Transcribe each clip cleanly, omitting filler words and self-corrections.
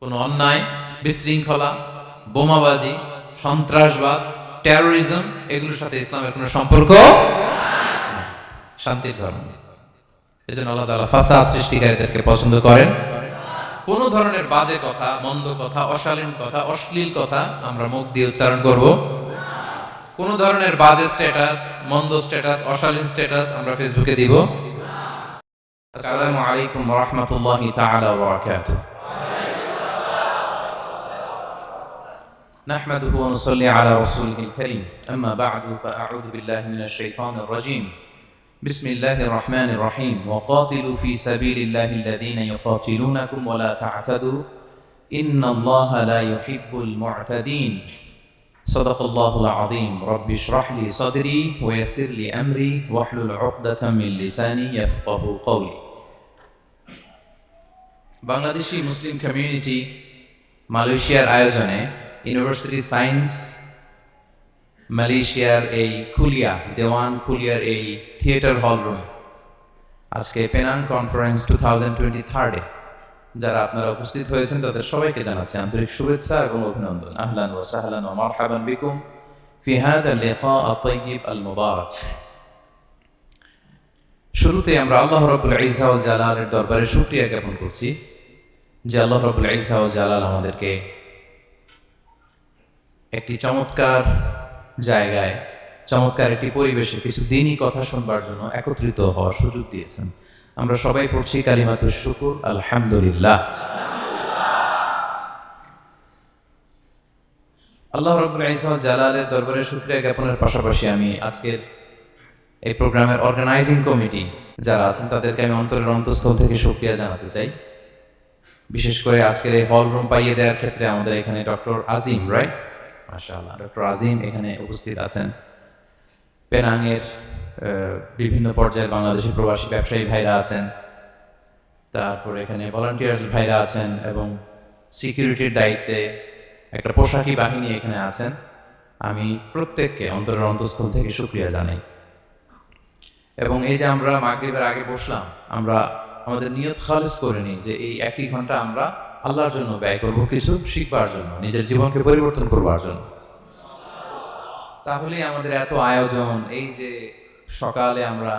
কোনো অন্যায়, বিশৃঙ্খলা, বোমাবাজি, সন্ত্রাসবাদ, টেরোরিজম এগুলোর সাথে ইসলামের কোনো সম্পর্ক শান্তির ধর্ম। এজন্য আল্লাহ তাআলা ফাসাদ সৃষ্টিকারীদেরকে পছন্দ করেন। কোন ধরনের বাজে কথা, মন্দ কথা, অশালীন কথা, অশ্লীল কথা আমরা মুখ দিয়ে উচ্চারণ করব। কোন ধরনের বাজে স্ট্যাটাস, মন্দ স্ট্যাটাস, অশালীন স্ট্যাটাস আমরা ফেসবুকে দিব। আসসালামু আলাইকুম ওয়া রাহমাতুল্লাহি তাআলা ওয়া বারাকাতুহু। نحمده ونصلي على رسوله الكريم أما بعد فأعوذ بالله من الشيطان الرجيم بسم الله الرحمن الرحيم وقاتلوا في سبيل الله الذين يقاتلونكم ولا تعتدوا إن الله لا يحب المعتدين صدق الله العظيم رب اشرح لي صدري ويسر لي أمري واحلل عقدة من لساني يفقه قولي বাংলাদেশি মুসলিম কমিউনিটি মালয়েশিয়ার আয়োজনে ইউনিভার্সিটি সায়েন্স মালয়েশিয়ার এই খুলিয়া দেওয়ান খুলিয়ার এই থিয়েটার হল রুম আজকে পেনাং কনফারেন্স 2023 যারা আপনারা উপস্থিত হয়েছেন তাদের সবাইকে জানাচ্ছি আন্তরিক শুভেচ্ছা এবং অভিনন্দন। আহলান ওয়া সাহলান ওয়া মারহাবান বিকুম ফি হাদা লিকা আত-তাইয়িব আল-মুবারাক। শুরুতে আমরা আল্লাহ রাব্বুল ইজ্জা ওয়াল জালালের দরবারে শুকরিয়া জ্ঞাপন করছি যে আল্লাহ রাব্বুল ইজ্জা ওয়াল জালাল আমাদেরকে একটি চমৎকার জায়গায়, চমৎকার একটি পরিবেশে কিছু দিনই কথা শুনবার জন্য একত্রিত হওয়ার সুযোগ দিয়েছেন। আমরা সবাই পড়ছি কালিমাতুশ শুকুর আলহামদুলিল্লাহ। আল্লাহ রাব্বুল ইজ্জা ওয়াল জালালের দরবারে শুকরিয়া জ্ঞাপনের পাশাপাশি আমি আজকের এই প্রোগ্রামের অর্গানাইজিং কমিটি যারা আছেন তাদেরকে আমি অন্তরের অন্তঃস্থল থেকে শুকরিয়া জানাতে চাই। বিশেষ করে আজকের এই হল রুম পাইয়ে দেওয়ার ক্ষেত্রে আমাদের এখানে ডক্টর আজিম, রাইট, মাশাআল্লাহ, ডক্টর আজিম এখানে উপস্থিত আছেন। পেনাংয়ের বিভিন্ন পর্যায়ের বাংলাদেশি প্রবাসী ব্যবসায়ী ভাইরা আছেন, তারপর এখানে ভলান্টিয়ার্স ভাইরা আছেন এবং সিকিউরিটির দায়িত্বে একটা পোশাকি বাহিনী এখানে আছেন। আমি প্রত্যেককে অন্তরের অন্তঃস্থল থেকে শুকরিয়া জানাই। এবং এই যে আমরা মাগরিবের আগে বসলাম, আমরা আমাদের নিয়ত খালিস করে নিই যে এই 1 ঘন্টা আমরা আল্লাহর জন্য ব্যয় করব, কিছু শিখবার জন্য, নিজের জীবনকে পরিবর্তন করবার জন্য। তাহলেই আমাদের এত আয়োজন, এই যে সকালে আমরা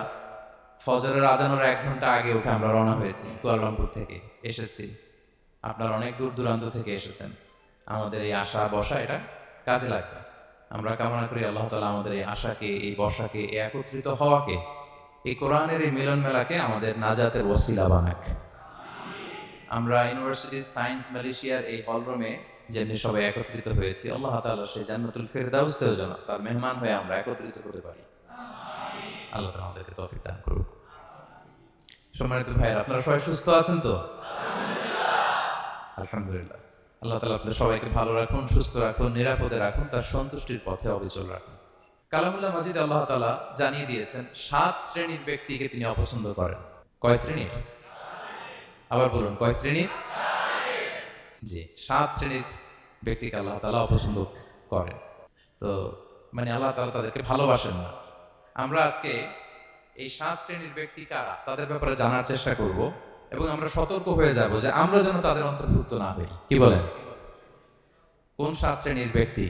ফজরের আজানের 1 ঘন্টা আগে উঠে আমরা রওনা হয়েছি, কুয়ালালামপুর থেকে এসেছি, আপনারা অনেক দূর দূরান্ত থেকে এসেছেন। আমাদের এই আশা বসা এটা কাজে লাগবে। আমরা কামনা করি আল্লাহ তাআলা আমাদের এই আশাকে, এই বসাকে, এই একত্রিত হওয়াকে, এই কোরআনের এই মিলন মেলাকে আমাদের নাজাতের ওসিলা বানাক। আমরা ইউনিভার্সিটি সায়েন্স মালয়েশিয়ার এই হলরুমে যেমনি সবাই একত্রিত হয়েছি, আল্লাহ তাআলা সেই জান্নাতুল ফিরদাউসেও যেন তার মেহমান হয়ে আমরা একত্রিত হতে পারি। আল্লাহ তাআলা আমাদেরকে তৌফিক দান করুক। সম্মানিত ভাইরা, আপনারা সবাই সুস্থ আছেন তো? আলহামদুলিল্লাহ। আল্লাহ তাআলা আপনাদের সবাইকে ভালো রাখুন, সুস্থ রাখুন, নিরাপদে রাখুন, তার সন্তুষ্টির পথে অবিচল রাখুন। কালামুল্লাহ মাজিদ আল্লাহ তাআলা জানিয়ে দিয়েছেন 7 শ্রেণীর ব্যক্তিকে তিনি অপছন্দ করেন। কয় শ্রেণীর? আবার বলুন, কয় শ্রেণীর? জি, 7 শ্রেণীর ব্যক্তিকে আল্লাহ তাআলা অপছন্দ করেন। তো মানে আল্লাহ তাআলা তাদেরকে ভালোবাসেন না। আমরা আজকে এই 7 শ্রেণীর ব্যক্তি কারা তাদের ব্যাপারে জানার চেষ্টা করব এবং আমরা সতর্ক হয়ে যাব যে আমরা যেন তাদের অন্তর্ভুক্ত না হই। কি বলেন? কোন 7 শ্রেণীর ব্যক্তি,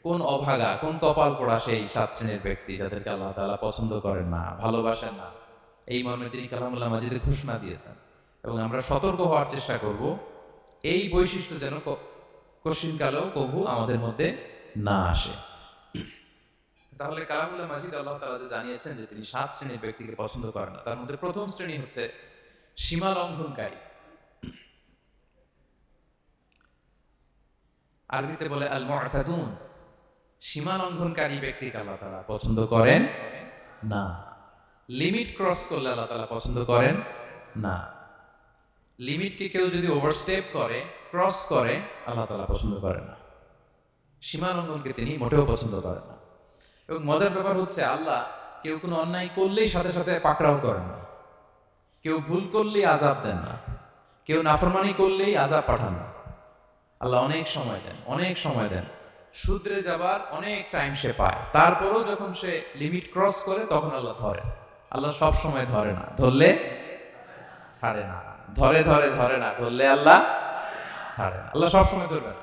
কোন অভাগা, কোন কপাল পোড়া সেই 7 শ্রেণীর ব্যক্তি যাদেরকে আল্লাহ তাআলা পছন্দ করেন না, ভালোবাসেন না, এই মর্মে তিনি কালামুল্লাহ মাজিদে ঘোষণা দিয়েছেন। এবং আমরা সতর্ক হওয়ার চেষ্টা করব এই বৈশিষ্ট্য যেন কশিনকালেও কবু আমাদের মধ্যে না আসে। তাহলে কালামুল্লাহ মাজিদ আল্লাহ তাআলা যে জানিয়েছেন যে তিনি 7 শ্রেণীর ব্যক্তিকে পছন্দ করেন না, তার মধ্যে প্রথম শ্রেণী হচ্ছে সীমা লঙ্ঘনকারী। আরবিতে বলে আল মুআতাদুন। সীমা লঙ্ঘনকারী ব্যক্তিকে আল্লাহ তাআলা পছন্দ করেন না। লিমিট ক্রস করলে আল্লাহ তাআলা পছন্দ করেন না। লিমিটকে কেউ যদি ওভারস্টেপ করে, ক্রস করে, আল্লাহ তাআলা পছন্দ করেন না। সীমা লঙ্ঘনকে তিনি মোটেও পছন্দ করেন না। এবং মজার ব্যাপার হচ্ছে আল্লাহ কেউ কোনো অন্যায় করলেই সাথে সাথে পাকড়াও করেন না, কেউ ভুল করলেই আযাব দেন না, কেউ নাফরমানি করলেই আযাব পাঠান না। আল্লাহ অনেক সময় দেন, অনেক সময় দেন, শুধরে যাবার অনেক টাইম সে পায়, তারপরও যখন সে লিমিট ক্রস করে তখন আল্লাহ ধরে। আল্লাহ সব সময় ধরে না, ধরলে ছাড়ে না, ধরে ধরে ধরে না, ধরলে আল্লাহ ছাড়ে না, আল্লাহ সবসময় ধরবে না।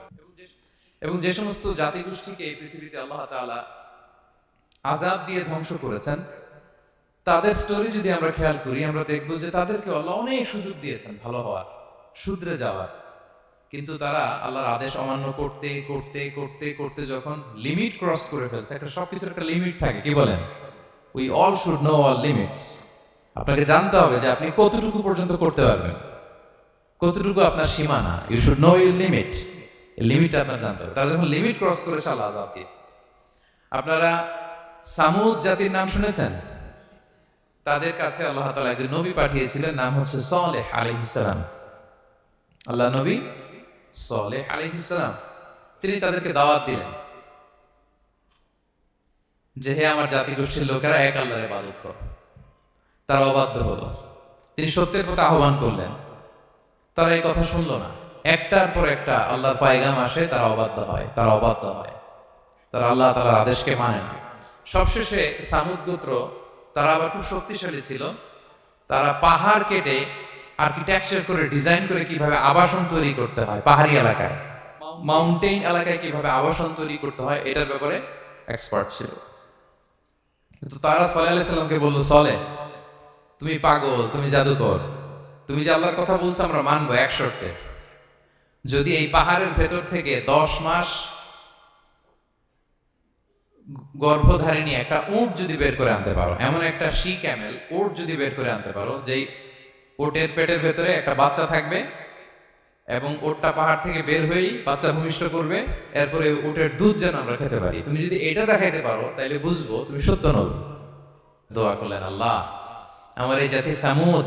এবং যে সমস্ত জাতিগোষ্ঠীকে এই পৃথিবীতে আল্লাহ তাআলা আযাব দিয়ে ধ্বংস করেছেন, তাদের স্টোরি যদি আমরা খেয়াল করি, আমরা দেখব যে তাদেরকে আল্লাহ অনেক সুযোগ দিয়েছেন ভালো হওয়ার, শুধরে যাওয়ার, কিন্তু তারা আল্লাহর আদেশ অমান্য করতে করতে করতে করতে যখন লিমিট ক্রস করে ফেলছে, একটা সবকিছুর একটা লিমিট থাকে, কি বলেন? We all should know all limits. আপনাকে জানতে হবে যে আপনি কতটুকু পর্যন্ত করতে পারবেন, কতটুকু আপনার সীমানা। You should know your limit. লিমিটটা আপনার জানতে হবে। তারা যখন লিমিট ক্রস করে আল্লাহ আযাব দিয়েছে। আপনারা সামুদ জাতির নাম শুনেছেন? তাদের কাছে আল্লাহ তাআলা একজন নবী পাঠিয়েছিলেন, নাম হচ্ছে সালেহ আলাইহিস সালাম। আল্লাহ নবী সালেহ আলাইহিস সালাম, তিনি তাদেরকে দাওয়াত দিলেন যে হে আমার জাতিগোষ্ঠীর লোকেরা, এক আল্লাহর ইবাদত করো। তারা অবাধ্য হলো। তিনি সত্যের পথে আহ্বান করলেন, তারা এই কথা শুনলো না। একটার পর একটা আল্লাহর পায়গাম আসে, তারা অবাধ্য হয়, তারা অবাধ্য হয়, তারা আল্লাহ তাআলার আদেশকে মানে না। সবশেষে সামুদ গোত্র, তারা আবার খুব শক্তিশালী ছিল। তারা পাহাড় কেটে আর্কিটেকচার করে ডিজাইন করে কিভাবে আবাসন তৈরি করতে হয়, পাহাড়ি এলাকায়, মাউন্টেন এলাকায় কিভাবে আবাসন তৈরি করতে হয়, এটার ব্যাপারে এক্সপার্ট ছিল। কিন্তু তারা সালেহ আলাইহিস সালামকে বলল, সালেহ তুমি পাগল, তুমি জাদুকর, তুমি যে আল্লাহর কথা বলছো আমরা মানবো এক শর্তে, যদি এই পাহাড়ের ভেতর থেকে 10 মাস গর্ভধারিণী একটা উট যদি বের করে আনতে পারো, এমন একটা শি ক্যামেল উট যদি বের করে আনতে পারো, যেই উটের পেটের ভেতরে একটা বাচ্চা থাকবে এবং উটটা পাহাড় থেকে বের হয়েই বাচ্চা ভূমিষ্ঠ করবে, এরপরে উটের দুধ যেন আমরা খেতে পারি, তুমি যদি এটা দেখাইতে পারো তাইলে বুঝবো তুমি সত্য নবী। দোয়া করলেন, আল্লাহ আমার এই জাতি সামুদ,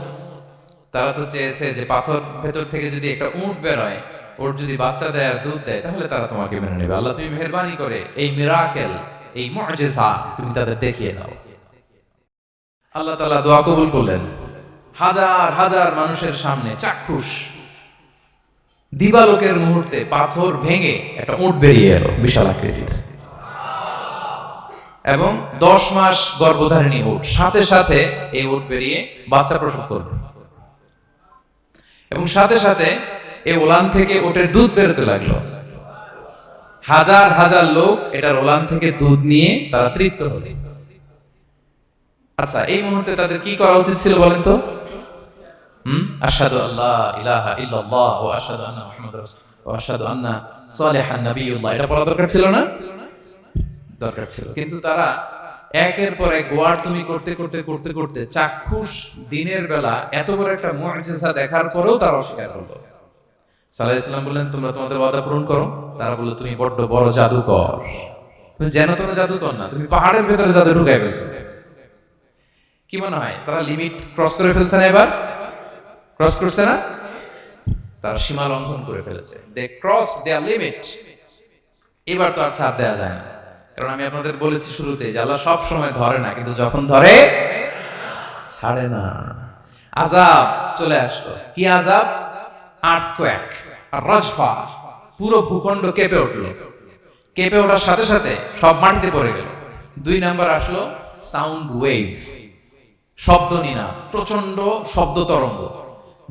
তারা তো চেয়েছে যে পাথর ভেতর থেকে যদি একটা উট বের হয়, ওর যদি বাচ্চা দেয় আর দুধ দেয়, তাহলে তারা তোমাকে মেনে নেবে। আল্লাহ তুমি মেহেরবানি করে এই মিরাকেল, এই মুআজিজা তুমি তাদের দেখিয়ে দাও। আল্লাহ তাআলা দোয়া কবুল করলেন। হাজার হাজার মানুষের সামনে চাক্ষুষ দিবালোকের মুহূর্তে পাথর ভেঙে একটা উট বেরিয়ে এলো বিশাল আকৃতির, এবং 10 মাস গর্ভধারিণী উট, সাথে সাথে এই উট বেরিয়ে বাচ্চা প্রসব করবে, এবং সাথে সাথে এই ওলান থেকে উটের দুধ বেরোতে লাগলো। হাজার হাজার লোক এটার ওলান থেকে দুধ নিয়ে তারা তৃপ্ত হলো। আচ্ছা, এই মুহূর্তে তাদের কি করা উচিত ছিল বলেন তো? আশহাদু আল্লা ইলাহা ইল্লাল্লাহ ওয়া আশহাদু আন্না মুহাম্মাদার রাসূলুল্লাহ ওয়া আশহাদু আন্না সালিহান নাবিয়ুল্লাহ, এটা পড়া দরকার ছিল না? দরকার ছিল। কিন্তু তারা একের পর এক ওয়ার্ড তুমি করতে করতে করতে করতে চাক্ষুষ দিনের বেলা এত বড় একটা মুআজিজা দেখার পরেও তারা অস্বীকার করলো। সাল্লাল্লাহু আলাইহি ওয়াসাল্লাম বললেন, তোমরা তোমাদের ওয়াদা পূরণ করো। তারা বলল, তুমি বড্ড বড় জাদুকর, তুমি যেন তোমরা জাদুকর না, তুমি পাহাড়ের ভেতরে জাদু ঢুকাই ফেলছো। কি মনে হয় তারা লিমিট ক্রস করে ফেলছে না? এবার ক্রস করছে না? তারা সীমা লঙ্ঘন করে ফেলেছে। দে ক্রসড দেয়ার লিমিট। এবার তো আর ছাড় দেওয়া যায় না, কারণ আমি আপনাদের বলেছি শুরুতে যে আল্লাহ সব সময় ধরে না, কিন্তু যখন ধরে ছাড়ে না। আযাব চলে আসলো। কি আযাব? আর্থকোয়েক আর রাজফা, পুরো ভূখণ্ড কেঁপে উঠলো। কেঁপে ওঠার সাথে সাথে সব মাটিতে পড়ে গেল। 2 নাম্বার আসলো সাউন্ড ওয়েভ, শব্দ নিনাদ, প্রচন্ড শব্দ তরঙ্গ।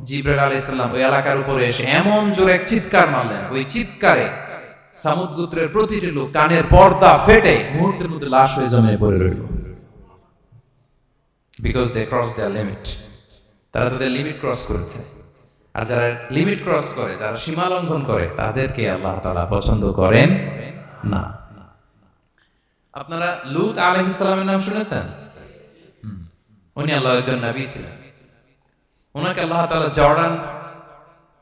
জিবরাইল আলাইহিস সালাম ওই এলাকার উপরে এসে এমন জোরে এক চিৎকার মারলেন, ওই চিৎকারে সামুদ গোত্রের প্রতিটি লোক কানের পর্দা ফেটে মুহূর্তের মধ্যে লাশ হয়ে জমে পড়ে রইল। Because they cross their limit. তারা তাদের লিমিট ক্রস করেছে। আর যারা লিমিট ক্রস করে, যারা সীমা লঙ্ঘন করে, তাদেরকে আল্লাহ তাআলা পছন্দ করেন না। আপনারা লূত আলাইহিস সালামের নাম শুনেছেন? উনি আল্লাহর একজন নবী ছিলেন। ওনাকে আল্লাহ তাআলা জর্ডান,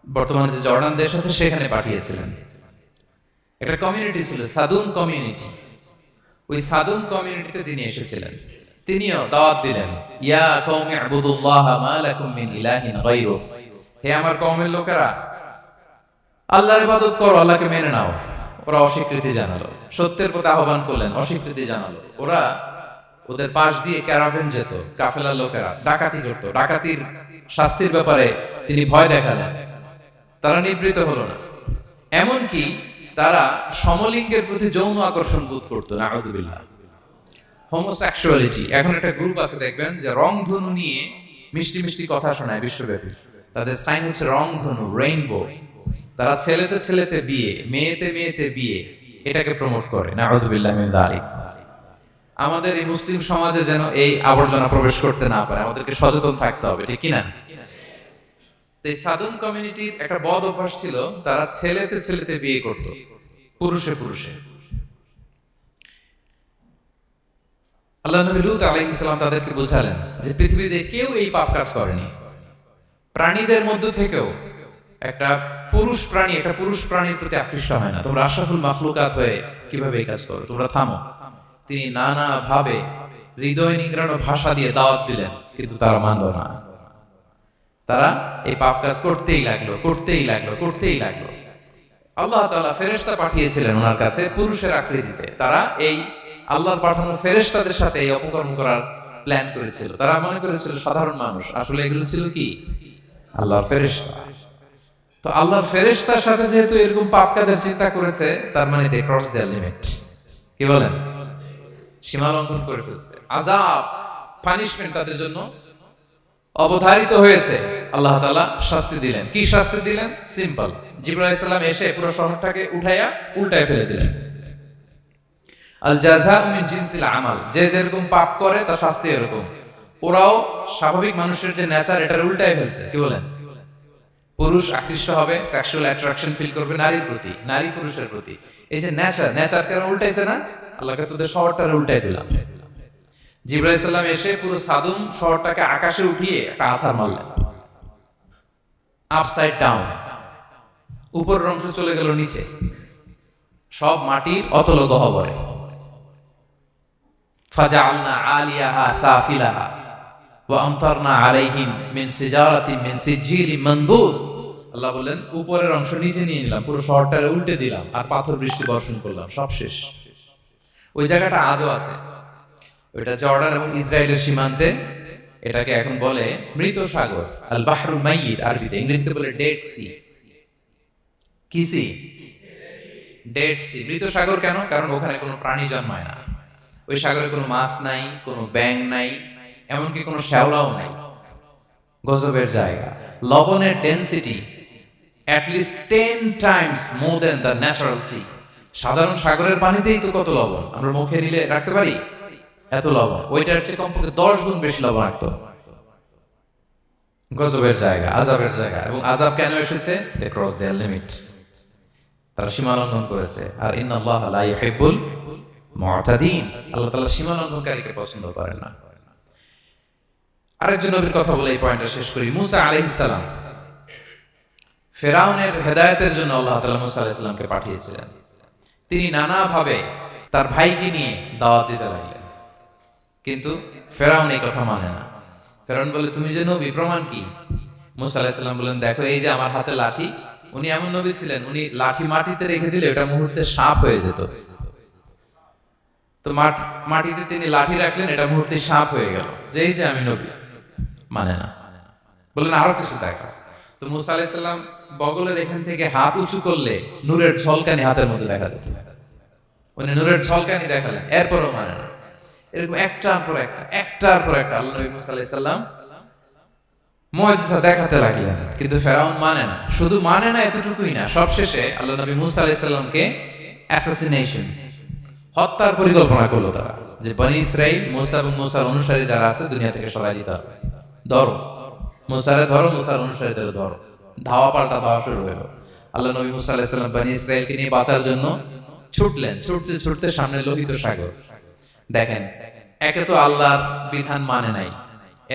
বর্তমানে যে জর্ডান দেশ আছে সেখানে পাঠিয়েছিলেন। একটা কমিউনিটি ছিল সাদুম কমিউনিটি। ওই সাদুম কমিউনিটিতে তিনি এসেছিলেন। তিনিও দাওয়াত দিলেন, ইয়া কওমি ইবুদুল্লাহ মা লাকুম মিন ইলাহিন গায়রু, হে আমার কওমের লোকেরা, আল্লাহর ইবাদত করো, আল্লাহকে মেনে নাও। ওরা অস্বীকৃতি জানালো। সত্যের প্রতি আহ্বান করলেন, অস্বীকৃতি জানালো। ওরা, ওদের পাশ দিয়ে ক্যারাভেন যেত, কাফেলার লোকেরা ডাকাতি করত। ডাকাতির শাস্তির ব্যাপারে তিনি ভয় দেখালেন। তারা নিবৃত হলো না। এমনকি তারা সমলিঙ্গের প্রতি যৌন আকর্ষণ বোধ করতো। নাউযুবিল্লাহ। হোমোসেক্সুয়ালিটি, এখন একটা গ্রুপ আছে দেখবেন যে রংধনু নিয়ে মিষ্টি মিষ্টি কথা শোনায় বিশ্বব্যাপী। তাদের সাইন হচ্ছে রংধনু, রেইনবো। তারা ছেলেতে ছেলেতে বিয়ে, মেয়েতে মেয়েতে বিয়ে, এটাকে প্রমোট করে। নাউযুবিল্লাহি মিন যালিক। আমাদের এই মুসলিম সমাজে যেন এই আবর্জনা প্রবেশ করতে না পারে, আমাদেরকে সচেতন থাকতে হবে, ঠিক কিনা? এই সাদুম কমিউনিটির একটা বদ অভ্যাস ছিল, তারা ছেলেতে ছেলেতে বিয়ে করত, পুরুষে পুরুষে। আল্লাহ নবী লূত আলাইহিস সালাম তাদেরকে বোঝালেন যে পৃথিবীতে কেউ এই পাপ কাজ করেনি। প্রাণীদের মধ্য থেকেও একটা পুরুষ প্রাণীর প্রতি আকৃষ্ট হয় না। তোমরা আশরাফুল মাখলুকাত হয়ে কিভাবে এই কাজ করো? তোমরা থামো। তিনি নানা ভাবে হৃদয় নিংড়ানো ভাষা দিয়ে দাওয়াত দিলেন, কিন্তু তারা মানল না। তারা এই পাপ কাজ করতেই লাগলো। আল্লাহ তাআলা ফেরেশতা পাঠিয়েছিলেন ওনার কাছে পুরুষের আকৃতিতে। তারা এই আল্লাহর পাঠানো ফেরেশতাদের সাথে এই অপকর্ম করার প্ল্যান করেছিল। তারা মনে করেছিল সাধারণ মানুষ, আসলে এগুলো ছিল কি? আল্লাহর ফেরেশতা। তো আল্লাহর ফেরেশতার সাথে যেহেতু এরকম পাপ কাজের চিন্তা করেছে, তার মানে দে ক্রস দেয়ার লিমিট। কি বলেন? সীমা লঙ্ঘন করে ফেলছে। আযাব, পানিশমেন্ট তাদের জন্য অবধারিত হয়েছে। আল্লাহ তাআলা শাস্তি দিলেন। কি শাস্তি দিলেন? সিম্পল। জিবরাইল আলাইহিস সালাম এসে পুরো শহরটাকে উল্টায় ফেলে দিলেন। আল জাযাউ মিন জিনসিল আমাল, যে যেরকম পাপ করে তার শাস্তি এরকম। ওরাও স্বাভাবিক মানুষের যে নেচার, এটার উল্টায় ফেলছে। কি বলেন? পুরুষ আকৃষ্ট হবে, সেক্সুয়াল অ্যাট্রাকশন ফিল করবে নারীর প্রতি, নারী পুরুষের প্রতি। এই যে নেচারকে উল্টাইছে না, আল্লাহকে তোদের শহরটারে উল্টাই দিলাম। জিবরাইল আলাইহিস সালাম এসে পুরো সাদুম শহরটাকে আকাশে উঠিয়ে একটা আছাড় মারলেন, আপসাইড ডাউন। উপরের অংশ চলে গেল নিচে, সব মাটির অতল গহ্বরে। ফাজআলনা আলিয়াহা সাফিলাহা ওয়া আমতারনা আলাইহিম মিন সিজারাতিন মিন সিজিলিন মানদুদ। আল্লাহ বলেন উপরের অংশ নিচে নিয়ে নিলাম, পুরো শহরটারে উল্টে দিলাম, আর পাথর বৃষ্টি বর্ষণ করলাম, সব শেষ। ওই জায়গাটা আজও আছে, ওইটা জর্ডান এবং ইসরায়েলের সীমান্তে। এটাকে এখন বলে মৃত সাগর, আল বাহরুল মাইয়িত আরবিতে, ইংরেজিতে বলে ডেড সি। কি সি? Dead sea. মৃত সাগর কেন? কারণ ওখানে কোনো প্রাণী জন্মায় না। ওই সাগরে কোনো মাছ নাই, কোনো ব্যাঙ নাই, এমনকি কোনো শ্যাওলাও নাই। গজবের জায়গা। লবণের density at least 10 times more than the natural sea. সাধারণ সাগরের পানিতেই তো কত লবণ, আমরা মুখে নিলে রাখতে পারি এত লবণ। ওইটার চেয়ে কমপক্ষে 10 গুণ বেশি লবণাক্ত। গজবের জায়গা, আযাবের জায়গা। এবং আযাব কেন এসেছে? দে ক্রস দেয়ার লিমিট, তারা সীমা লঙ্ঘন করেছে। আর ইন্নাল্লাহা লা ইউহিব্বুল মুতাদিন, আল্লাহ তাআলা সীমা লঙ্ঘনকারীকে পছন্দ করেন না। আরেকজন নবীর কথা বলে এই পয়েন্টটা শেষ করি। মুসা আলাইহিস সালাম, ফেরাউনের হেদায়েতের জন্য আল্লাহ তাআলা মুসা আলাইহিস সালামকে পাঠিয়েছিলেন। তিনি নানাভাবে তার ভাইকে নিয়ে দাওয়াত দিতে লাগলেন, কিন্তু ফেরাউন এই কথা মানে না। ফেরাউন বলে তুমি যে নবী, প্রমাণ কি? মুসা আলাইহিস সালাম বলেন দেখো এই যে আমার হাতে লাঠি। উনি এমন নবী ছিলেন, উনি লাঠি মাটিতে রেখে দিলে ওটা মুহূর্তে সাপ হয়ে যেত। তো মাটিতে তিনি লাঠি রাখলেন, এটা মুহূর্তে সাপ হয়ে গেল, যে এই যে আমি নবী। মানে না, বললেন আরো কিছু দেখা। তো মুসা আলাইহিস সালাম বগলের এখান থেকে হাত উঁচু করলে নূরের ঝলকানি হাতের মধ্যে দেখা যেত। উনি নূরের ঝলকানি দেখালেন, এরপরও মানে না। এরকম একটার পর একটা আল্লাহ নবী মুসা আলাইহিস সালাম মুআজিজা দেখাতে লাগলেন, কিন্তু ফেরাউন মানে না। শুধু মানে না এতটুকুই না, সবশেষে আল্লাহ নবী মুসা আলাইহিস সালামকে অ্যাসাসিনেশন, হত্যার পরিকল্পনা করলো তারা, যে বনি ইসরাইল মুসা এবং মুসার অনুসারী যারা আছে দুনিয়া থেকে সরাই দিতে হবে। ধরো মুসারে, ধরো মুসার অনুসারীদের ধরো। ধাওয়া পাল্টা ধাওয়া শুরু হলো। আল্লাহ নবী মুসা আলাইহিস সালাম বনি ইসরাইলকে নিয়ে বাঁচার জন্য ছুটলেন। ছুটতে সামনে লোহিত সাগর। দেখেন, একে তো আল্লাহর বিধান মানে নাই,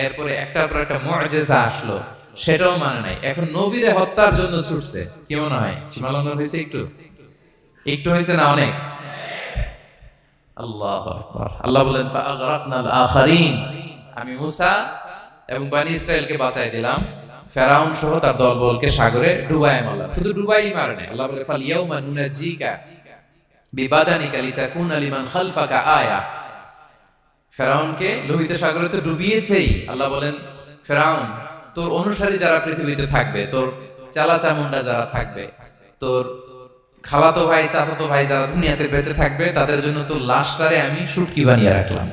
এরপরে একটার পর একটা মুআজিজা আসলো, সেটাও মানে নাই। এখন নবীরে হত্যার জন্য ছুটছে। কি মনে হয় সীমা লঙ্ঘন হয়েছে? একটু হয়েছে না অনেক? আল্লাহু আকবার। আল্লাহ বলেন ফাআগরাকনাল আখারিন, আমি মুসা এবং বনি ইসরাইলকে বাঁচাই দিলাম, ফেরাউন সহ তার দলবলকে সাগরে ডুবায় মারলাম। শুধু ডুবাই মারে নাই, আল্লাহ বলে ফাল ইয়াউমা নুনাজ্জিকা বিবাদানিকা লিতাকুনা লিমান খালফাকা আয়া। ফেরাউনকে লোহিত সাগরে তো ডুবিয়েছেই। আল্লাহ বলেন ফেরাউন, তোর অনুসারী যারা পৃথিবীতে থাকবে, তোর চালা চামুন্ডা যারা থাকবে, তোর খালাতো ভাই চাচাতো ভাই যারা দুনিয়াতে বেঁচে থাকবে, তাদের জন্য তোর লাশটারে আমি শুটকি বানিয়ে রাখলাম।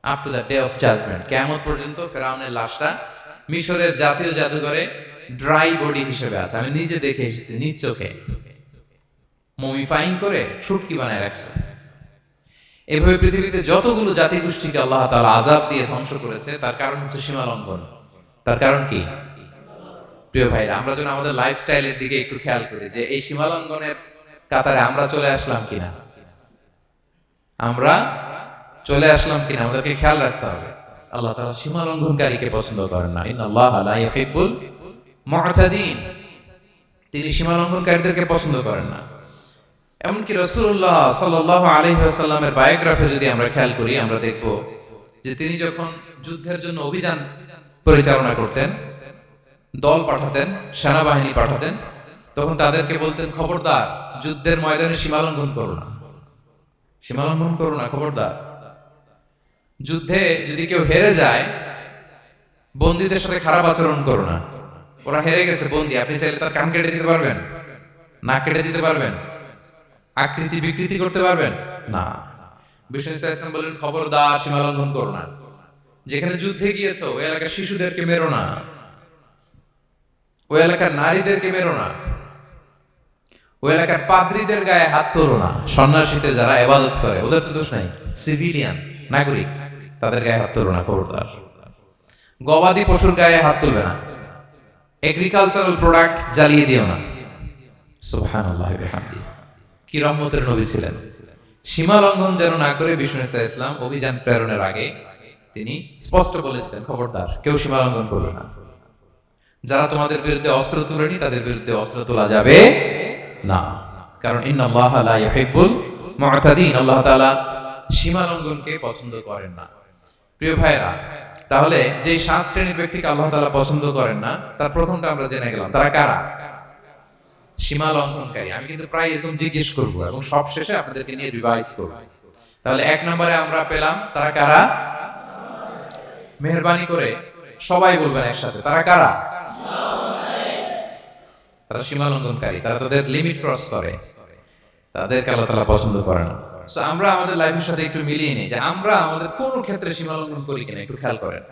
Up to the day of judgment, কিয়ামত পর্যন্ত ফেরাউনের লাশটা মিশরের জাতীয় জাদুঘরে ড্রাই বডি হিসেবে আছে। আমি নিজে দেখে এসেছি নিজ চোখে, মমিফাইং করে শুটকি বানায় রাখছে। এভাবে পৃথিবীতে যতগুলো জাতিগোষ্ঠীকে আল্লাহ তাআলা আযাব দিয়ে ধ্বংস করেছে, তার কারণ হচ্ছে সীমা লঙ্ঘন। তার কারণ কি? প্রিয় ভাইরা, আমরা যেন আমাদের লাইফস্টাইলের দিকে একটু খেয়াল করি যে এই সীমা লঙ্ঘনের কাতারে আমরা চলে আসলাম কিনা, আমরা চলে আসলাম কিনা আমাদেরকে খেয়াল রাখতে হবে। আল্লাহ তাআলা সীমা লঙ্ঘনকারীকে পছন্দ করেন না। ইন্নাল্লাহা লা ইউহিব্বুল মু'তাদিন, তিনি সীমা লঙ্ঘনকারীদেরকে পছন্দ করেন না। এমনকি রাসূলুল্লাহ সাল্লাল্লাহু আলাইহি ওয়াসাল্লামের বায়োগ্রাফি যদি আমরা খেয়াল করি, আমরা দেখব যে তিনি যখন যুদ্ধের জন্য অভিযান পরিচালনা করতেন, দল পাঠাতেন, সেনাবাহিনী পাঠাতেন, তখন তাদেরকে বলতেন, খবরদার যুদ্ধের ময়দানে সীমা লঙ্ঘন করো না, সীমা লঙ্ঘন করো না, খবরদার। যুদ্ধে যদি কেউ হেরে যায়, বন্দীদের সাথে খারাপ আচরণ করো না। ওরা হেরে গেছে বন্দী, আপনি চাইলে তার কান কেটে দিতে পারবেন? নাক কেটে দিতে পারবেন? আকৃতি বিকৃতি করতে পারবেন না। বিষ্ণু ইসলাম বলেন, খবরদার সীমা লঙ্ঘন করো না। যেখানে যুদ্ধে গিয়েছো ওই এলাকার শিশুদেরকে মেরো না, ওই এলাকার নারীদেরকে মেরো না, ওই এলাকার পাদ্রীদের গায়ে হাত তোলো না। সন্ন্যাসীতে যারা ইবাদত করে ওদের তো দোষ নাই, সিভিলিয়ান নাগরিক, তাদের গায়ে হাত তোলো না, খবরদার। গবাদি পশুর গায়ে হাত তুলবে না, এগ্রিকালচারাল প্রোডাক্ট জ্বালিয়ে দিও না। সুবহানাল্লাহি ওয়া বিহামদিহি, কি রহমতের নবী ছিলেন। সীমা লঙ্ঘন যেন না করে বিষ্ণু ইসলাম অভিযান প্রেরণের আগে তিনি স্পষ্ট বলেছেন, খবরদার কেউ সীমা লঙ্ঘন করবে না। যারা তোমাদের বিরুদ্ধে অস্ত্র তুলেনি তাদের বিরুদ্ধে অস্ত্র তোলা যাবে না, কারণ ইন্নাল্লাহা লা ইউহিব্বুল মু'তাদিন, আল্লাহ তাআলা সীমা লঙ্ঘনকে পছন্দ করেন না। প্রিয় ভাইরা, তাহলে যে 7 শ্রেণীর ব্যক্তিকে আল্লাহ তাআলা পছন্দ করেন না, তার প্রথমটা আমরা জেনে গেলাম, তারা কারা? সীমা লঙ্ঘনকারী। আমি কিন্তু প্রায় এরকম জিজ্ঞেস করবো এবং সব শেষে আপনাদেরকে নিয়ে রিভাইজ করবো। তাহলে 1 নম্বরে আমরা পেলাম তারা কারা। মেহেরবানি করে সবাই বলবেন একসাথে, তারা কারা? তারা সীমা লঙ্ঘনকারী, তারা তাদের লিমিট ক্রস করে, তাদেরকে আল্লাহ তাআলা পছন্দ করে না। সো আমরা আমাদের লাইফের সাথে একটু মিলিয়ে নিই যে আমরা আমাদের কোন ক্ষেত্রে সীমা লঙ্ঘন করি কিনা একটু খেয়াল করেন।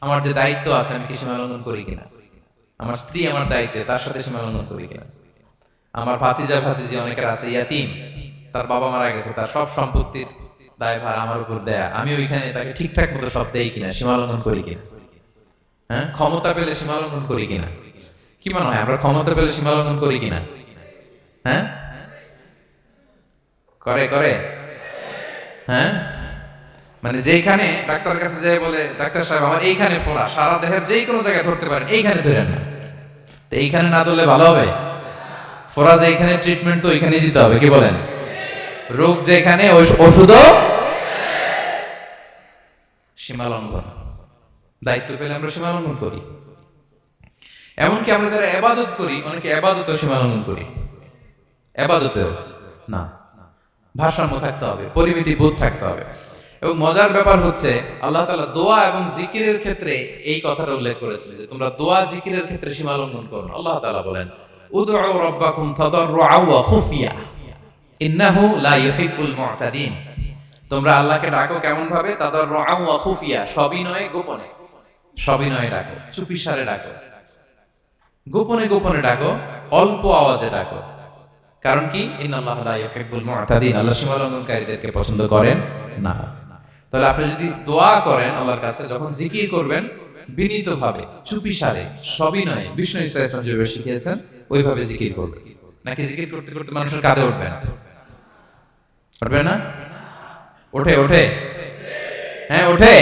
আমার যে দায়িত্ব আছে আমি কি সীমা লঙ্ঘন করি কিনা? আমার স্ত্রী আমার দায়িত্বে, তার সাথে সীমা লঙ্ঘন করি কিনা? আমার ভাতিজা ভাতিজি অনেকের আছে ইয়াতিম, তার বাবা মারা গেছে, তার সব সম্পত্তির দায়ভার আমার উপর দেয়া, আমি ওইখানে তাকে ঠিকঠাক মতো সব দেই কিনা, সীমা লঙ্ঘন করি কিনা? হ্যাঁ, ক্ষমতা পেলে সীমা লঙ্ঘন করি কিনা? কি মনে হয় আমরা ক্ষমতা পেলে সীমা লঙ্ঘন করি কিনা? হ্যাঁ, করে করে হ্যাঁ, মানে যেখানে ডাক্তারের কাছে যাই বলে, ডাক্তার সাহেব আমার এইখানে ফোড়া, সারা দেহের যেই কোনো জায়গায় ধরতে পারেন, এইখানে ধরেন না, তো এইখানে না ধরলে ভালো হবে? ফোড়া যেখানে, ট্রিটমেন্ট তো ওইখানে দিতে হবে, কি বলেন? রোগ যেখানে ওষুধও। সীমা লঙ্ঘন, দায়িত্ব পেলে আমরা সীমা লঙ্ঘন করি। এমনকি আমরা যারা ইবাদত করি, অনেকে ইবাদতেও সীমা লঙ্ঘন করি। ইবাদতেও না, ভারসাম্য থাকতে হবে, পরিমিতি বোধ থাকতে হবে। এবং মজার ব্যাপার হচ্ছে আল্লাহ তাআলা দোয়া এবং জিকিরের ক্ষেত্রে এই কথাটা উল্লেখ করেছেন যে তোমরা দোয়া জিকিরের ক্ষেত্রে সীমা লঙ্ঘন করো না। আল্লাহ তাআলা বলেন, উদউ রাব্বাকুম তাদাররুআ ওয়া খুফিয়া ইন্নাহু লা ইউহিব্বুল মু'তাদিন। তোমরা আল্লাহকে ডাকো কেমন ভাবে? তাদাররুআ ওয়া খুফিয়া, সবিনয়ে গোপনে, সবিনয়ে ডাকো, চুপিসারে ডাকো, গোপনে গোপনে ডাকো, অল্প আওয়াজে ডাকো। কারণ কি? ইন্নাল্লাহা লা ইউহিব্বুল মু'তাদিন, আল্লাহ সীমা লঙ্ঘনকারীদেরকে পছন্দ করেন না। তাহলে আপনি যদি দোয়া করেন আল্লাহর কাছে, যখন জিকির করবেন বিনীতভাবে, চুপিসারে, সবিনয়ে, বিষ্ণু ইসলাম যেভাবে শিখিয়েছেন ওইভাবে জিকির করবেন। নাকি জিকির করতে করতে মানুষের কাঁধে উঠবে না? উঠবে না? ওঠে ওঠে, হ্যাঁ ওঠে।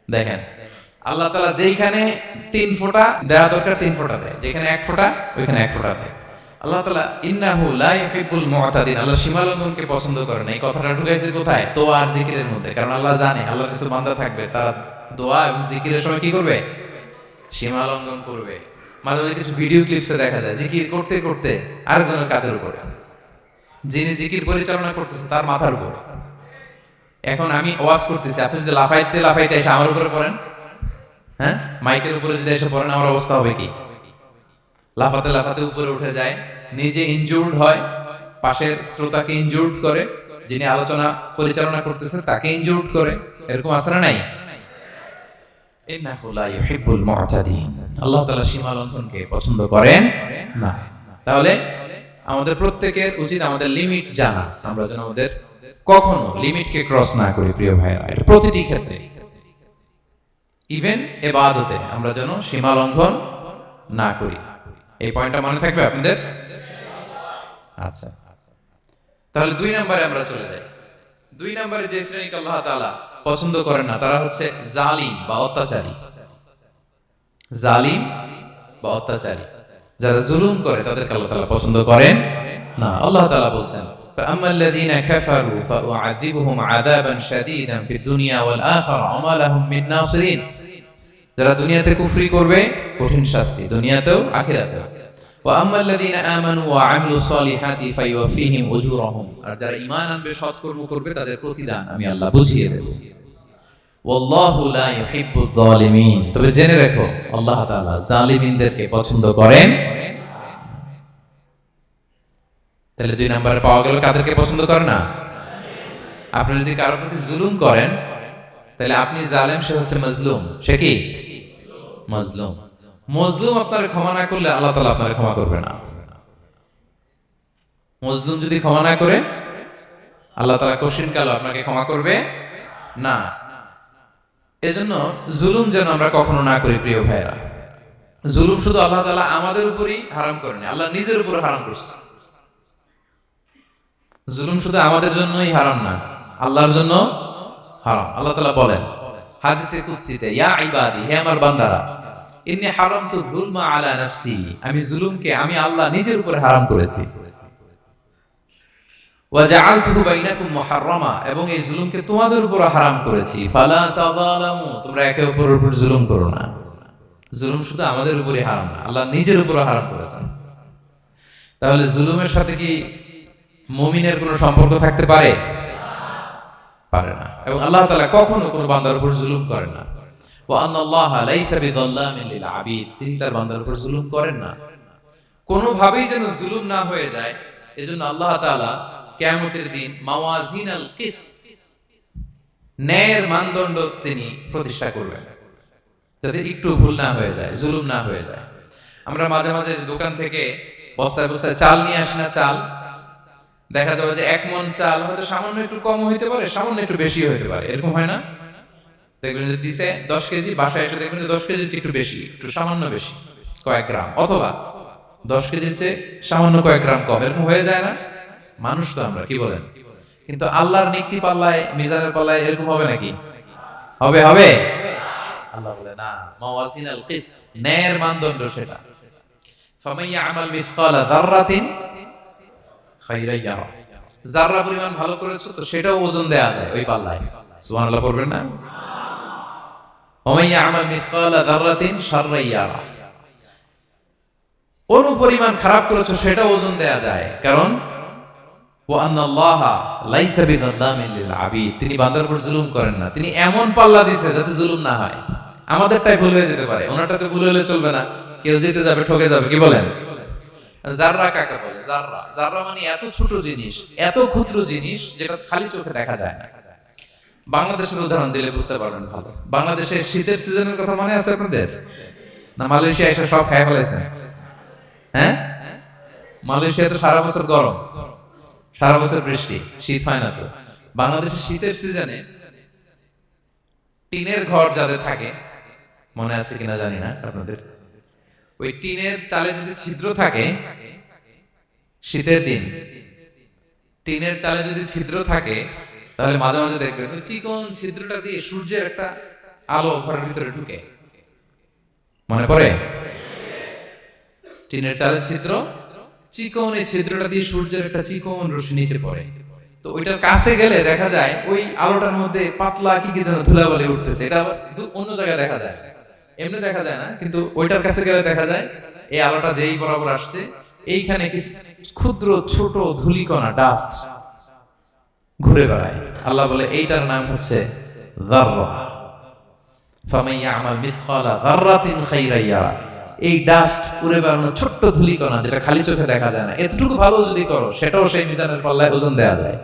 দেখেন আল্লাহ তাআলা যেইখানে 3 ফোঁটা দেওয়া দরকার 3 ফোঁটা দেয়, যেখানে 1 ফোঁটা ওইখানে 1 ফোঁটা দেয়। আল্লাহ তাআলা ইন্নাহু লা ইউহিব্বুল মু'তাদিন, আল্লাহ সীমা লঙ্ঘনকে পছন্দ করে না। এই কথাটা ঢুকাইছে কোথায়? দোয়া আর জিকিরের মধ্যে। কারণ আল্লাহ জানে আল্লাহর কিছু বান্দা থাকবে তারা দোয়া এবং জিকিরের সময় কি করবে? সীমা লঙ্ঘন করবে। মাঝে মাঝে কিছু ভিডিও ক্লিপসে দেখা যায় জিকির করতে করতে আরেকজনের কাঁধের উপরে, যিনি জিকির পরিচালনা করতেছে তার মাথার উপর। এখন আমি ওয়াজ করতেছি, আপনি যদি লাফাইতে লাফাইতে এসে আমার উপরে পড়েন, হ্যাঁ মাইকের উপরে যদি এসে পড়েন, আমার অবস্থা হবে কি? লাফাতে লাফাতে উপরে উঠে যায়, নিজে ইনজুর্ড হয়, পাশের শ্রোতাকে ইনজুর্ড করে, যিনি আলোচনা পরিচালনা করতেছে তাকে ইনজুর্ড করে। এরকম আছে না নাই? ইন্নাহু লা ইউহিব্বুল মু'তাদিন। আল্লাহ তাআলা সীমা লঙ্ঘনকে পছন্দ করেন না। তাহলে আমাদের প্রত্যেকের উচিত আমাদের লিমিট জানা, আমরা যেন আমাদের কখনো লিমিটকে ক্রস না করি প্রিয় ভাইরা। এটা প্রতিটি ক্ষেত্রে, ইভেন ইবাদতে আমরা যেন সীমা লঙ্ঘন না করি। এই পয়েন্টটা মনে থাকবে আপনাদের? আচ্ছা, তাহলে 2 নম্বরে আমরা চলে যাই। 2 নম্বরে যে শ্রেণীকে আল্লাহ তাআলা পছন্দ করেন না তারা হচ্ছে জালিম বা অত্যাচারী। জালিম বা অত্যাচারী, যারা জুলুম করে তাদেরকে আল্লাহ তাআলা পছন্দ করেন না। আল্লাহ তাআলা বলেন, فأما الذين كفروا فأعذبهم عذابا شديدا في الدنيا والآخرة وما لهم من ناصرين। যারা দুনিয়াতে কুফরি করবে কঠিন শাস্তি দুনিয়াতেও আখিরাতেও। وأما الذين آمنوا وعملوا الصالحات فيوفيهم أجورهم। আর যারা ঈমান আনবে সৎকর্ম করবে তাদের প্রতিদান আমি আল্লাহ বুঝিয়ে দেব। والله لا يحب الظالمين। তবে জেনে রাখো আল্লাহ তাআলা জালিমিনদেরকে পছন্দ করেন। তাহলে 2 নম্বরে পাওয়া গেল কাদেরকে পছন্দ করে না? আপনি যদি কারো প্রতি জুলুম করেন তাহলে আপনি জালেম, সে হচ্ছে মাজলুম। সে কি? মাজলুম। মজলুম আপনার ক্ষমা না করলে আল্লাহ তাআলা আপনার ক্ষমা করবে না। মজলুম যদি ক্ষমা না করে আল্লাহ তাআলা কঠিন কালো আপনাকে ক্ষমা করবে না। এজন্য জুলুম যেন আমরা কখনো না করি প্রিয় ভাইরা। জুলুম শুধু আল্লাহ তাআলা আমাদের উপরই হারাম করেনি, আল্লাহ নিজের উপর হারাম করছে। জুলুম শুধু আমাদের জন্যই হারাম না, আল্লাহর জন্য হারাম। আল্লাহ তাআলা বলেন হাদিসে কুদসিতে, ইয়া ইবাদি, হে আমার বান্দারা, ইন্নী হারামতু যুলমা আলা নাফসি, আমি জুলুমকে আমি আল্লাহ নিজের উপর হারাম করেছি। ওয়া জাআলতুহু বাইনাকুম মুহাররামা, এবং এই জুলুমকে তোমাদের উপর হারাম করেছি। ফালা তাযালামু, তোমরা একে অপরের উপর জুলুম করো না। জুলুম শুধু আমাদের উপরই হারাম না, আল্লাহ নিজের উপর হারাম করেছেন। তাহলে জুলুমের সাথে কি মুমিনের কোনো সম্পর্ক থাকতে পারে? পারে না। এবং আল্লাহ তাআলা কখনো কোনো বান্দার উপর জুলুম করেন না। ওয়া আন্নাল্লাহা লাইসা বিযাল্লামিন লিল আবিদ, তিনি তার বান্দার উপর জুলুম করেন না। কোনোভাবেই যেন জুলুম না হয়ে যায়, এজন্য আল্লাহ তাআলা কিয়ামতের দিন মাওয়াজিনাল কিসত, ন্যায়ের মানদণ্ড তিনি প্রতিষ্ঠা করবেন, যাতে একটু ভুল না হয়ে যায়, জুলুম না হয়ে যায়। আমরা মাঝে মাঝে দোকান থেকে বস্তায় বস্তায় চাল নিয়ে আসি না, চাল দেখা যাবে যে 1 মণ চাল হয়তো সামান্য একটু কম হইতে পারে, সামান্য একটু বেশি হইতে পারে, এরকম হয় না? দেখবেন যে দিছে 10 কেজি, বাসায় এসে দেখবেন যে 10 কেজির চেয়ে একটু বেশি, একটু সামান্য বেশি কয়েক গ্রাম, অথবা 10 কেজির চেয়ে সামান্য কয়েক গ্রাম কম, এরকম হয়ে যায় না? মানুষ তো আমরা, কি বলেন? কিন্তু আল্লাহর নিক্তি পাল্লায়, মিজানের পাল্লায় এরকম হবে নাকি? হবে? হবে? আল্লাহ বলে না, মাওয়াজিনাল কিসত, ন্যায়ের মানদণ্ড সেটা। ফামাইয়া আমাল মিসকালা যাররাতিন খাইরান ইয়ারা, যাররা পরিমাণ ভালো করেছো তো সেটাও ওজন দেয়া যায় ওই পাল্লায়। সুবহানাল্লাহ পড়বেন না? ওমাইয়া আমাল মিসকালা যাররাতিন শাররান ইয়ারা, অনুপরিমাণ খারাপ করেছো সেটাও ওজন দেয়া যায়, কারণ ওয়া আন্নাল্লাহা লাইসা বিযাল্লামিন লিল আবিদ, তিনি বান্দার উপর জুলুম করেন না। তিনি এমন পাল্লা দিয়েছে যাতে জুলুম না হয়। আমাদেরটাই ভুল হয়ে যেতে পারে, ওনারটাতে ভুল হলে চলবে না, কেউ জিতে যাবে, ঠকে যাবে, কি বলেন? জাররা কাকে বলে? জাররা, জাররা মানে এত ছোট জিনিস, এত ক্ষুদ্র জিনিস যেটা খালি চোখে দেখা যায় না। বাংলাদেশের উদাহরণ দিলে বুঝতে পারবেন ভালো। বাংলাদেশের শীতের সিজনের কথা মনে আছে আপনাদের? না মালয়েশিয়া এসে সব খায় ফেলেছেন? হ্যাঁ, মালয়েশিয়া তো সারা বছর গরম, সারা বছর বৃষ্টি, শীত হয় না। তো বাংলাদেশের শীতের সিজনে টিনের ঘর যাদের থাকে, মনে আছে কিনা জানি না আপনাদের, ওই টিনের চালে যদি ছিদ্র থাকে, শীতের দিন টিনের চালে যদি ছিদ্র থাকে, তাহলে মাঝে মাঝে দেখবেন ওই চিকন ছিদ্রটা দিয়ে সূর্যের একটা আলো ঘরের ভিতরে ঢুকে। মনে পড়ে? টিনের চালে ছিদ্র, চিকন এই ছিদ্রটা দিয়ে সূর্যের একটা চিকন রশ্মি নিচে পড়ে। তো ওইটার কাছে গেলে দেখা যায় ওই আলোটার মধ্যে পাতলা কি কি যেন ধুলাবালি উঠতেছে। এটা অন্য জায়গায় দেখা যায়, এমনি দেখা যায় না, কিন্তু ওইটার কাছে গেলে দেখা যায় এই আলোটা যেই বরাবর আসছে, এইখানে কিছু ক্ষুদ্র ছোট ধূলিকণা, ডাস্ট ঘুরে বেড়ায়। আল্লাহ বলে এইটার নাম হচ্ছে যাররা। ফামান ইয়ামাল মিসকালা যাররাতিন খাইরান ইয়ারা, এই ডাস্ট উড়ে বেড়ানো ছোট্ট ধূলিকণা যেটা খালি চোখে দেখা যায় না, এতটুকু ভালো যদি করো সেটাও সেই মিজানের পাল্লায় ওজন দেয়া যায়।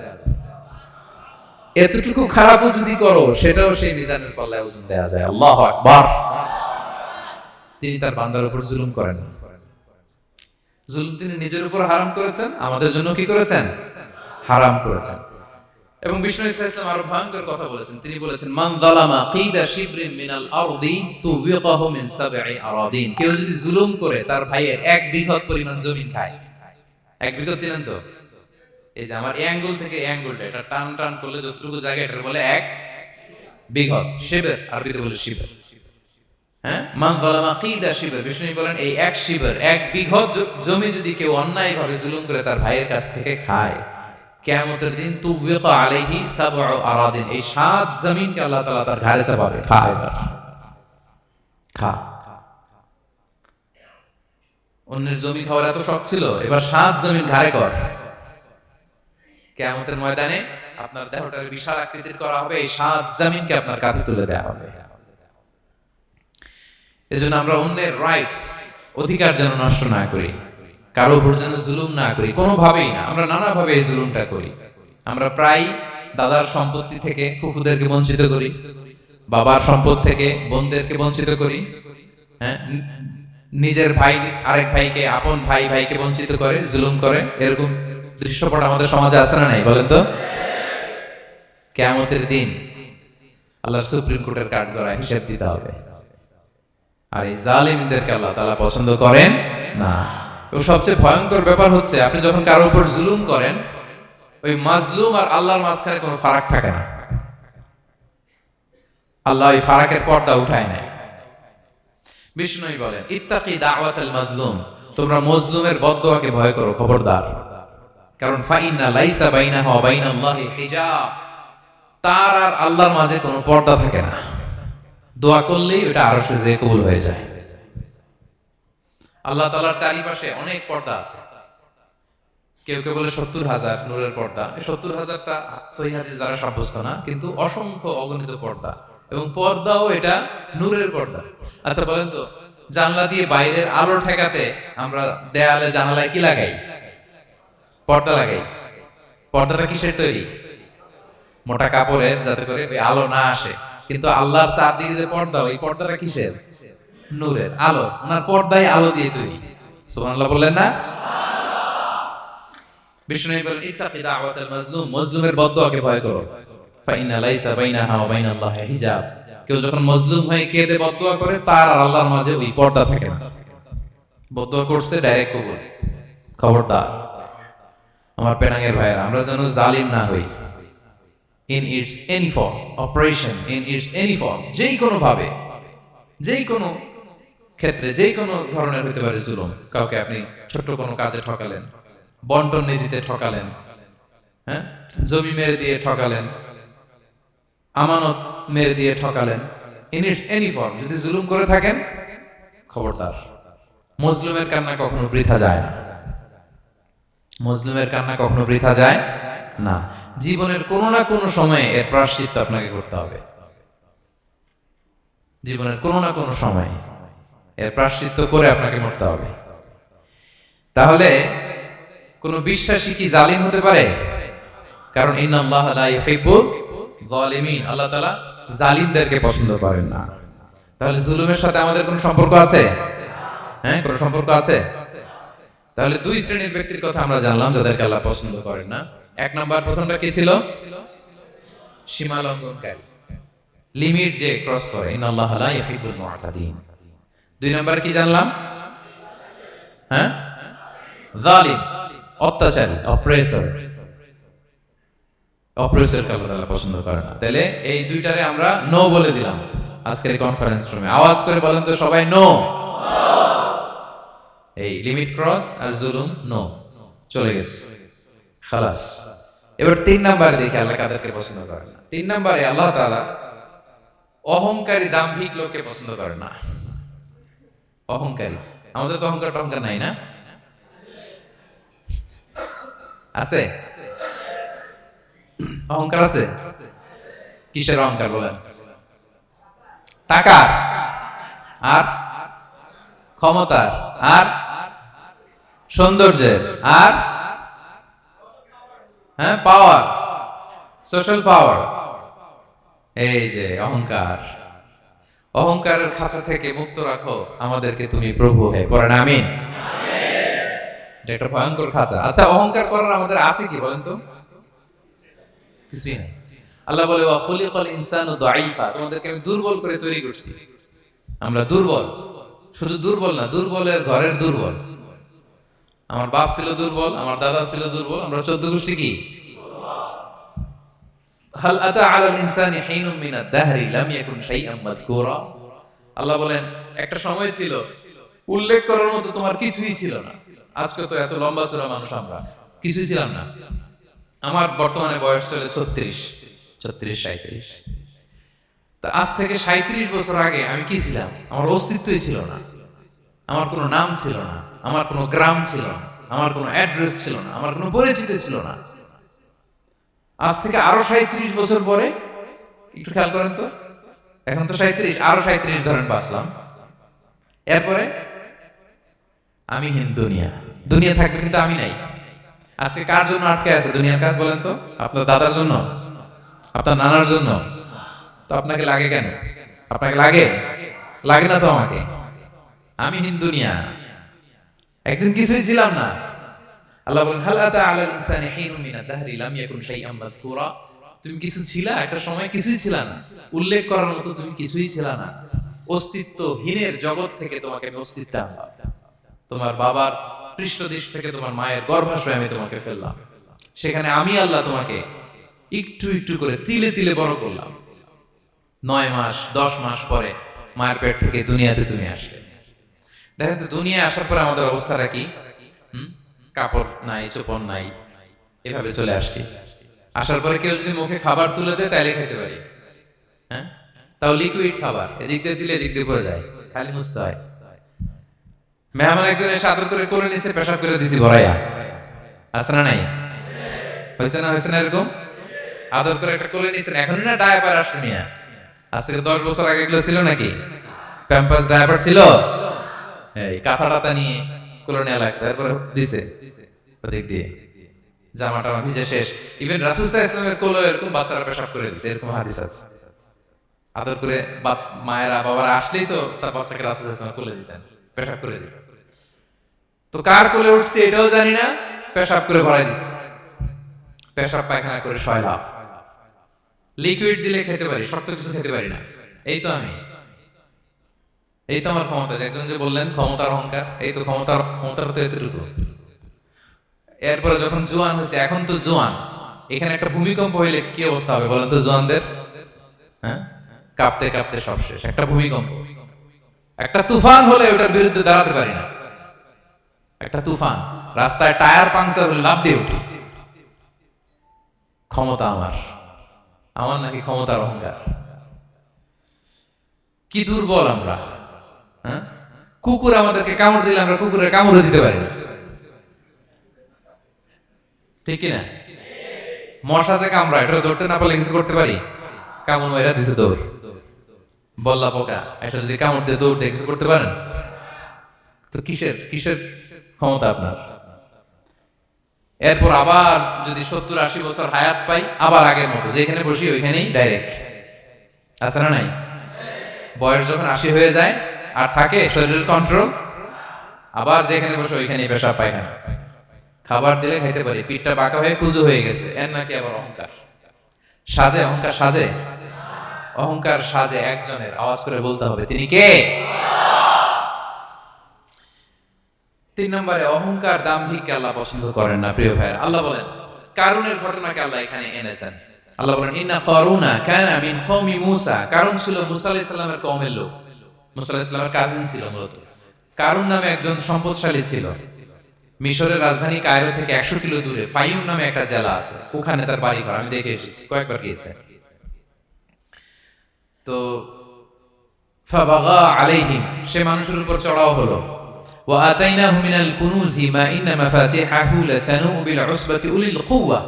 এতটুকু খারাপও যদি করো সেটাও সেই মিজানের পাল্লায় ওজন দেয়া যায়। আল্লাহু আকবার। তিনি তার বান্দার উপর জুলুম করেন না। জুলুম তিনি নিজের উপর হারাম করেছেন, আমাদের জন্য কি করেছেন? হারাম করেছেন। এবং বিষ্ণু ইসলাম আরো ভয়ঙ্কর কথা বলেছেন। তিনি বলেছেন, মান যালামা কিদা শিবরিন মিনাল আরদি তুবিকাহু মিন সাবঈ আরাদিন। কেউ যদি জুলুম করে তার ভাইয়ের 1 বিঘত পরিমাণ জমি খায়। 1 বিঘত চিনেন তো? এই যে আমার এই আঙ্গুল থেকে এই আঙ্গুলটা, এটা টান টান করলে যতটুকু জায়গা, এটা বলে 1 বিঘত। শিবর আরবিতে বলে শিবর। হ্যাঁ, মান যালামা কিদা শিবর। বিষ্ণু বলেন এই 1 শিবর, 1 বিঘত জমি যদি কেউ অন্যায়ভাবে জুলুম করে তার ভাইয়ের কাছ থেকে খায়, কিয়ামতের দিন তুবিকা আলাইহি সাবউ আরাদিন, এই 7 জমিনকে আল্লাহ তাআলা তার ঘাড়ে চাপাবে। খা এবার, খা। অন্যের জমি খাওয়ার এত শখ ছিল, এবার 7 জমিন ঘাড়ে কর। কিয়ামতের ময়দানে আপনার দেহটার বিশাল আকৃতির করা হবে, এই 7 জমিনকে আপনার কাঁধে তুলে দেওয়া হবে। এজন্য আমরা অন্যের রাইটস, অধিকার যেন নষ্ট না করি, কারো উপর যেন জুলুম না করি, কোনোভাবেই না। আমরা নানাভাবে এই জুলুমটা করি। আমরা প্রায় দাদার সম্পত্তি থেকে ফুফুদেরকে বঞ্চিত করি, বাবার সম্পদ থেকে বোনদেরকে বঞ্চিত করি। হ্যাঁ, নিজের ভাই আরেক ভাইকে, আপন ভাই ভাইকে বঞ্চিত করে, জুলুম করে। এরকম দৃশ্যপট আমাদের সমাজে আছে না নাই বলেন তো? কিয়ামতের দিন আল্লাহর সুপ্রিম কোর্টের কাঠগড়ায় হিসাব দিতে হবে। আর এই জালিমদেরকে আল্লাহ তাআলা পছন্দ করেন না। এবং সবচেয়ে ভয়ঙ্কর ব্যাপার হচ্ছে, আপনি যখন কারোর উপর জুলুম করেন, ওই মাজলুম আর আল্লাহর মাঝখানে কোনো ফারাক থাকে না। আল্লাহ ওই ফারাকের পর্দা উঠায় নাই। বিষ্ণুই বলেন, ইত্তাকি দাওয়াতাল মাজলুম, তোমরা মজলুমের বদদোয়াকে ভয় করো, খবরদার। কারণ ফাইন্না লাইসা বাইনাহা ওয়া বাইনাল্লাহি হিজাব, তার আর আল্লাহর মাঝে কোনো পর্দা থাকে না। দোয়া করলেই ওটা আরশে যেয়ে কবুল হয়ে যায়। আল্লাহ তাআলার চারিপাশে অনেক পর্দা আছে। কেউ কেউ বলে 70,000 নূরের পর্দা। এই 70,000টা সহিহ হাদিস দ্বারা সাব্যস্ত না, কিন্তু অসংখ্য অগণিত পর্দা, এবং পর্দাও এটা নূরের পর্দা। আচ্ছা বলেন তো, জানলা দিয়ে বাইরের আলো ঠেকাতে আমরা দেয়ালে জানালায় কি লাগাই? পর্দা লাগাই। পর্দাটা কিসের তৈরি? মোটা কাপড়ের, যাতে করে ওই আলো না আসে। কিন্তু আল্লাহর চারদিকে যে পর্দা, ওই পর্দাটা কিসের? নূরের আলো। ওনার পর্দায় আলো দিয়ে তৈরি। সুবহানাল্লাহ বললেন না? বিষ্ণু বলেন, ইত্তাকি দাওয়াতাল মাজলুম, মজলুমের বদদোয়াকে ভয় করো। ফাইন্না লাইসা বাইনাহা ওয়া বাইনাল্লাহি হিজাব, কেউ যখন মজলুম হয়ে কেঁদে বদদোয়া করে, তার আর আল্লাহর মাঝে ওই পর্দা থাকে না। বদদোয়া করছে, ডাইরেক্ট কবুল। খবরদার আমার পেনাঙ্গের ভাইয়েরা, আমরা যেন জালিম না হই। In it's any form, operation in it's any form, যেই কোনো ভাবে, যেই কোনো ক্ষেত্রে, যেই কোনো ধরনের হতে পারে জুলুম। কাউকে আপনি ছোট্ট কোনো কাজে ঠকালেন, বন্টন নীতিতে ঠকালেন, হ্যাঁ, জমি মেরে দিয়ে ঠকালেন, আমানত মেরে দিয়ে ঠকালেন, ইন ইটস এনি ফর্ম যদি জুলুম করে থাকেন, খবরদার। মজলুমের কান্না কখনো বৃথা যায় না। মজলুমের কান্না কখনো বৃথা যায় না। জীবনের কোনো না কোনো সময়ে এর প্রায়শ্চিত্ত আপনাকে করতে হবে। জীবনের কোনো না কোনো সময় এর প্রায়শ্চিত্ত করে আপনাকে মরতে হবে। তাহলে কোন বিশ্বাসী কি জালিম হতে পারে? কারণ ইন্নাল্লাহা লা ইউহিব্বুল যালিমিন, আল্লাহ তাআলা জালিমদেরকে পছন্দ করেন না। তাহলে জুলুমের সাথে আমাদের কোনো সম্পর্ক আছে? হ্যাঁ, কোনো সম্পর্ক আছে। তাহলে 2 শ্রেণীর ব্যক্তির কথা আমরা জানলাম যাদেরকে আল্লাহ পছন্দ করেন না। 1 নাম্বার, প্রথমটা কি ছিল? সীমা লঙ্ঘনকারী, লিমিট যে ক্রস করে, ইন্নাল্লাহা লা ইউহিব্বুল মুআতাদিন। 2 নাম্বার কি জানলাম? হ্যাঁ, জালিম, অত্যাচারী, অপ্রেসর। অপ্রেসরকে আল্লাহ তাআলা পছন্দ করে না। তাহলে এই দুইটারে আমরা নো বলে দিলাম আজকের কনফারেন্স রুমে। আওয়াজ করে বলেন তো সবাই, নো। এই লিমিট ক্রস আর জুলুম, নো, চলে গেছে, খালাস। এবার 3 নাম্বারে দেখি আল্লাহ কাদেরকে পছন্দ করে না। 3 নাম্বারে আল্লাহ তাআলা অহংকারী, দাম্ভিক লোককে পছন্দ করে না। অহংকারী, আমাদের তো অহংকার টহংকার নাই না? আছে? অহংকার আছে? কিসের অহংকার বলেন? টাকার, আর ক্ষমতার, আর সৌন্দর্যের, আর হ্যাঁ পাওয়ার। সোশ্যাল পাওয়ার, এই যে অহংকার, অহংকারের খাঁচা থেকে মুক্ত রাখো আমাদেরকে তুমি প্রভু হে, পড়েন আমিন। এটা একটা ভয়ঙ্কর খাঁচা। আচ্ছা, অহংকার করার আমাদের আছে কি বলেন তো? কিছুই নাই। আল্লাহ বলে ওয়া খুলিকাল ইনসানু দাঈফা, তোমাদেরকে আমি দুর্বল করে তৈরি করছি। আমরা দুর্বল, শুধু দুর্বল না, দুর্বলের ঘরের দুর্বল। আমার বাপ ছিল দুর্বল, আমার দাদা ছিল দুর্বল, আমরা 14 গোষ্ঠী কি? হাল আতা আলাল ইনসানি হিনুম মিনাদ দাহরি লাম ইয়াকুন শাইআন মাযকুরা। আল্লাহ বলেন একটা সময় ছিল উল্লেখ করার মতো তোমার কিছুই ছিল না। আজকে তো এত লম্বা চড়া মানুষ, আমরা কিছুই ছিলাম না। আমার বর্তমানে বয়স চলে 36, 37। তা আজ থেকে 37 বছর আগে আমি কি ছিলাম? আমার অস্তিত্বই ছিল না, আমার কোনো নাম ছিল না, আমার কোনো গ্রাম ছিল না, আমার কোনো অ্যাড্রেস ছিল না, আমার কোনো পরিচিত ছিল না। আজ থেকে আরো 37 বছর পরে একটু খেয়াল করেন তো, এখন তো 37, আরো 37 ধরেন বাঁচলাম, এরপরে আমি হীন দুনিয়া, দুনিয়া থাকবে কিন্তু আমি নাই। আজকে কার জন্য আটকে আছে দুনিয়ার কাজ বলেন তো? আপনার দাদার জন্য, আপনার নানার জন্য? তো আপনাকে লাগে কেন? আপনাকে লাগে? লাগে না তো আমাকে। আমি হীন দুনিয়া, একদিন কিছুই ছিলাম না। আল্লাহ বলেন হাল আতা আলাল ইনসানি হিনুম মিনাদ দাহরি লাম ইয়াকুন শাইআন মাযকুরা। তুমি কিছু ছিলা, একটা সময় কিছুই ছিলা না, উল্লেখ করার মতো তুমি কিছুই ছিলা না। অস্তিত্বহীনের জগৎ থেকে তোমাকে আমি অস্তিত্ব আনলাম। তোমার বাবার পৃষ্ঠদেশ থেকে, তোমার মায়ের গর্ভাশয়ে আমি তোমাকে ফেললাম। সেখানে আমি আল্লাহ তোমাকে একটু একটু করে তিলে তিলে বড় করলাম। 9 মাস 10 মাস পরে মায়ের পেট থেকে দুনিয়াতে তুমি আসলে। দেখেন তো দুনিয়ায় আসার পরে আমাদের অবস্থাটা কি? কাপড় নাই, চোপড় নাই, এভাবে চলে আসছি। আসার পরে কেউ যদি মুখে খাবার তুলে দেয় তাইলে খেতে পারি, হ্যাঁ? তাও লিকুইড খাবার, এদিক দিয়ে দিলে এদিক দিয়ে পড়ে যায়, খালি মুছতে হয়। মেহমান একজন এসে আদর করে কোলে নিচে পেশাব করে দিছি ভরাইয়া, আছে না নাই? হয়েছে না, হয়েছে না এরকম? আদর করে একটা কোলে নিছেন, এখন না ডায়াপার আসছে মিয়া। আজ থেকে 10 বছর আগে এগুলো ছিল নাকি? প্যাম্পাস ডায়াপার ছিল, এই কাঁথা টাতা নিয়ে কোলে নেওয়া লাগতো, তারপরে দিছে ওদিক দিয়ে জামাটা ভিজে শেষ। ইভেন রাসূল সাল্লাল্লাহু আলাইহি ওয়াসাল্লামের কোলে এরকম বাচ্চারা পেশাব করে দিছে, এরকম হাদিস আছে। আদর করে মায়েরা বাবারা আসলেই তো তার বাচ্চাকে রাসূল সাল্লাল্লাহু আলাইহি ওয়াসাল্লাম কোলে দিতেন, পেশাব করে দিতেন। তো কার কোলে উঠছে এটাও জানি না, পেশাব করে ভরাই দিচ্ছে। পেশাব পায়খানা করে শয়লাভ। লিকুইড দিলে খেতে পারি, শক্ত কিছু খেতে পারি না। এই তো আমি, এই তো আমার ক্ষমতা। একজন যে বললেন ক্ষমতার অহংকার, এই তো ক্ষমতার তো এতটুকু। এরপরে যখন জোয়ান হয়েছে, এখন তো জোয়ান, এখানে একটা ভূমিকম্প হইলে কি অবস্থা হবে বলেন তো জোয়ানদের? হ্যাঁ, কাঁপতে কাঁপতে সব শেষ। একটা ভূমিকম্প, একটা তুফান হলে ওটার বিরুদ্ধে দাঁড়াতে পারি না। একটা তুফান, রাস্তায় টায়ার পাংচার হলে লাফ দিয়ে উঠি। ক্ষমতা আমার, আমার নাকি ক্ষমতার অহংকার? কি দুর্বল আমরা, হ্যাঁ? কুকুর আমাদেরকে কামড় দিলে আমরা কুকুরের কামড় দিতে পারি না, ঠিক কিনা? মশা যে কামড়া, এটা ধরতে না পারলে কিছু করতে পারি? কামড় মেরা দিছে দৌড়। বল্লা পোকা এটা যদি কামড় দিয়ে দৌড় দিয়ে কিছু করতে পারেন? তো কিসের কিসের ক্ষমতা আপনার? এরপর আবার যদি 70-80 বছর হায়াত পাই, আবার আগের মতো যেখানে বসি ওইখানেই ডাইরেক্ট, আছে না নাই? বয়স যখন 80 হয়ে যায় আর থাকে শরীরের কন্ট্রোল, আবার যেখানে বসে ওইখানেই পেশাব পায়খানা। খাবার দিলে খাইতে পারি, পিঠটা বাঁকা হয়ে কুজু হয়ে গেছে, এর নাকি আবার অহংকার? সাজে অহংকার, সাজে অহংকার, সাজে একজনের। আওয়াজ করে বলতে হবে তিনি কে? 3 নম্বরে অহংকার, দাম্ভিককে আল্লাহ পছন্দ করেন না। প্রিয় ভাইরা, আল্লাহ বলেন কারুনের ঘটনাকে আল্লাহ এখানে এনেছেন। আল্লাহ বলেন ইন্না কারুনা কানা মিন কওমি মূসা। কারুন ছিল মুসা আলাইহিস সালামের কওমের লোক, মুসা আলাইহিস সালামের কাজিন ছিল মূলত। কারুন নামে একজন সম্পদশালী ছিল। মিশরের রাজধানী কায়রো থেকে 100 কিলো দূরে ফাইউম নামে একটা জেলা আছে, ওখানে তার বাড়ি ঘর। আমি দেখে এসেছি, কয়েকবার গিয়েছি। তো ফাবাগা আলাইহিম, সে মানুষের উপর চড়াও হলো। ওয়া আতাইনাহু মিনাল কুনুজি মা ইন্না মাফাতিহাহু লাতানু বিল উসবাতি উলিল কুওয়া।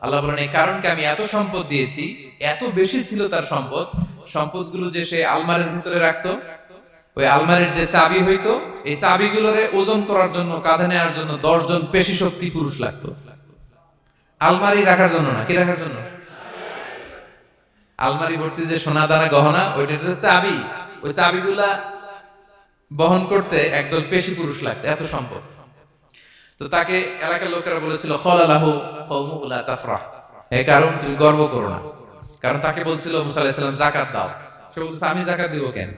আল্লাহ বলেন এই কারণকে আমি এত সম্পদ দিয়েছি, এত বেশি ছিল তার সম্পদ, সম্পদগুলো যে সে আলমারির ভিতরে রাখতো, ওই আলমারির যে চাবি হইতো, এই চাবিগুলোরে ওজন করার জন্য, কাঁধে নেওয়ার জন্য 10 জন পেশি শক্তি পুরুষ লাগতো। আলমারি রাখার জন্য না, কি রাখার জন্য? আলমারি ভর্তি যে সোনা দানা গহনা, ওইটা হচ্ছে চাবি। ওই চাবিগুলা বহন করতে একদল পেশি পুরুষ লাগতো, এত সম্পদ। তো তাকে এলাকার লোকেরা বলেছিল, খলালাহু কওমুহু লা তাফরাহ, এই কারণ তুমি গর্ব করো না। কারণ তাকে বলছিল মুসা আলাইহিস সালাম যাকাত দাও, সে বলছে আমি যাকাত দিব কেন,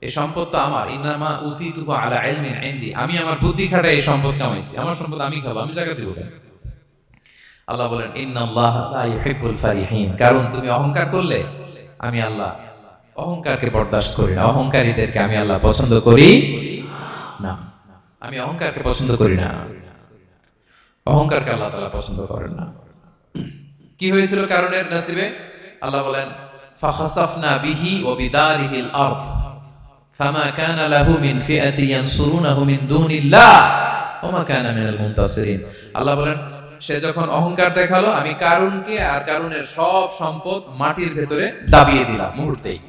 এই সম্পদ তো আমার। ইন্নামা উতিতুহু আলা ইলমিন ইনদি, আমি আমার বুদ্ধি খাটাই এই সম্পদ কামাইছি, আমার সম্পদ আমি খাবো, আমি যাকাত দিব কেন। আল্লাহ বলেন ইন্নাল্লাহা লা ইউহিব্বুল ফারিহিন, কারণ তুমি অহংকার করলে আমি আল্লাহ অহংকারকে বরদাস্ত করি না, অহংকারীদেরকে আমি আল্লাহ পছন্দ করি না। আমি অহংকারকে পছন্দ করি না, অহংকারকে আল্লাহ তাআলা পছন্দ করেন না। কি হয়েছিল কারণের নসিবে? আল্লাহ বলেন ফাখাসাফনা বিহি ওয়া বিদারিহিল আরদ ফামা কানা লাহু মিন ফিআতি ইয়ানসুরুনাহু মিন দুনিল্লাহ ওয়া মা কানা মিনাল মুনতাসিরিন। আল্লাহ বলেন সে যখন অহংকার দেখালো, আমি কারুনকে আর কারুনের সব সম্পদ মাটির ভেতরে দাবিয়ে দিলাম, মুহূর্তেই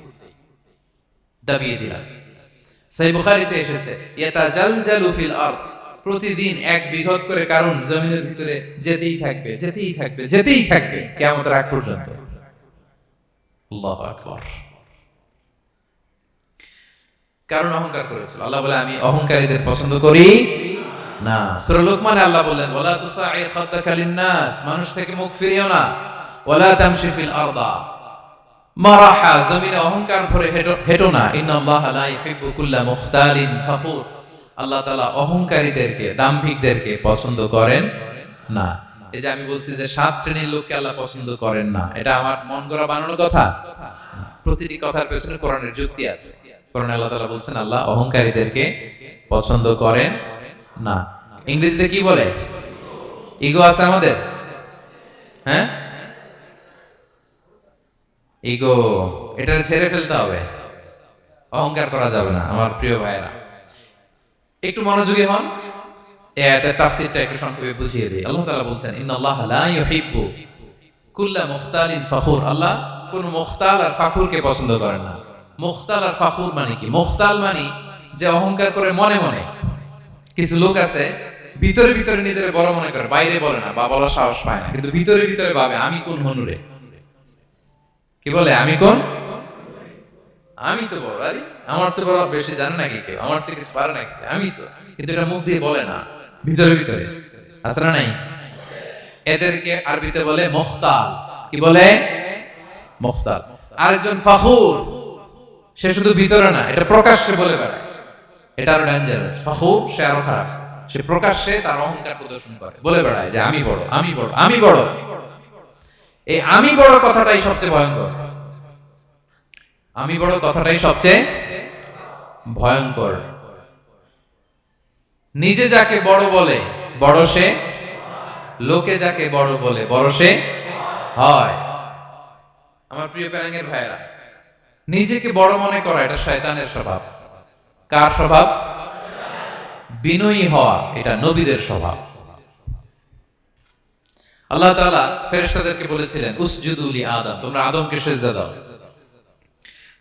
দাবিয়ে দিলাম। সহিহ বুখারীতে এসেছে ইয়াতাজালজালু ফিল আরদ, প্রতিদিন এক বিঘত করে কারণ জমিনের ভিতরে যেতেই থাকবে, যেতেই থাকবে, যেতেই থাকবে কিয়ামতের আগ পর্যন্ত। আল্লাহু আকবার। কারণ অহংকার করেছিল। আল্লাহ বলে আমি অহংকারীদের পছন্দ করি না। সূরা লুকমানে আল্লাহ বললেন ওয়ালা তুসাইর খাদ্দাকা লিন-নাস, মানুষ থেকে মুখ ফিরিও না। ওয়ালা তামশি ফিল আরদা মারাহা, জমিনে অহংকার ভরে হেঁটো না। ইন্নাল্লাহা লা ইউহিব্বু কুল্লা মুখতালিন ফাখুর, আল্লাহ তাআলা অহংকারীদেরকে, দাম্ভিকদেরকে পছন্দ করেন না। এই যে আমি বলছি যে 7 শ্রেণীর লোককে আল্লাহ পছন্দ করেন না, এটা আমার মন গড়া বানানো কথা। প্রতিটি কথার পেছনে কোরআনের যুক্তি আছে। কোরআনে আল্লাহ তাআলা বলছেন আল্লাহ অহংকারীদেরকে পছন্দ করেন না। ইংরেজিতে কি বলে? ইগো আছে আমাদের, হ্যাঁ ইগো, এটা ছেড়ে ফেলতে হবে, অহংকার করা যাবে না। আমার প্রিয় ভাইয়েরা একটু মনোযোগী হন, এই আয়াতের তাফসীরটা একটু সংক্ষেপে বুঝিয়ে দিই। আল্লাহ তাআলা বলছেন ইন্নাল্লাহা লা ইউহিব্বু কুল্লা মুখতালিন ফাখুর, আল্লাহ কোন মুখতাল আর ফাখুরকে পছন্দ করেন না। মুখতাল আর ফাখুর মানে কি? মুখতাল মানে যে অহংকার করে মনে মনে। কিছু লোক আছে ভিতরে ভিতরে নিজের বড় মনে করে, বাইরে বলে না বা বলার সাহস পায় না, কিন্তু ভিতরে ভিতরে ভাবে আমি কোন হনুরে, কি বলে আমি কোন, আমি তো বড়, আরে আমার চেয়ে বড় বেশি জানে নাকি কেউ, আমার চেয়ে কিছু পারে নাকি, আমি তো, কিন্তু এটা মুখ দিয়ে বলে না, ভিতরে ভিতরে আছে না নাই? এদেরকে আরবিতে বলে মুখতাল। কি বলে? মুখতাল। আরেকজন ফাখুর, সে শুধু ভিতরে না, এটা প্রকাশ্যে বলে বেড়ায়, এটা আরো ডেঞ্জারাস। ফাখুর সে আরো খারাপ, সে প্রকাশ্যে তার অহংকার প্রদর্শন করে, বলে বেড়ায় যে আমি বড়, আমি বড়, আমি বড়। এই আমি বড় কথাটাই সবচেয়ে ভয়ঙ্কর। আমি বড় কথাটাই সবচেয়ে ভয়ঙ্কর। নিজে যাকে বড় বলে বড় সে, লোকে যাকে বড় বলে বড় সে হয়। আমার প্রিয় প্যারাঙ্গের ভাইয়েরা, নিজেকে বড় মনে করা এটা শয়তানের স্বভাব। কার স্বভাব? বিনয়ী হওয়া এটা নবীদের স্বভাব। আল্লাহ তাআলা ফেরেশতাদেরকে বলেছিলেন উসজুদু লি আদম, তোমরা আদমকে সিজদা দাও।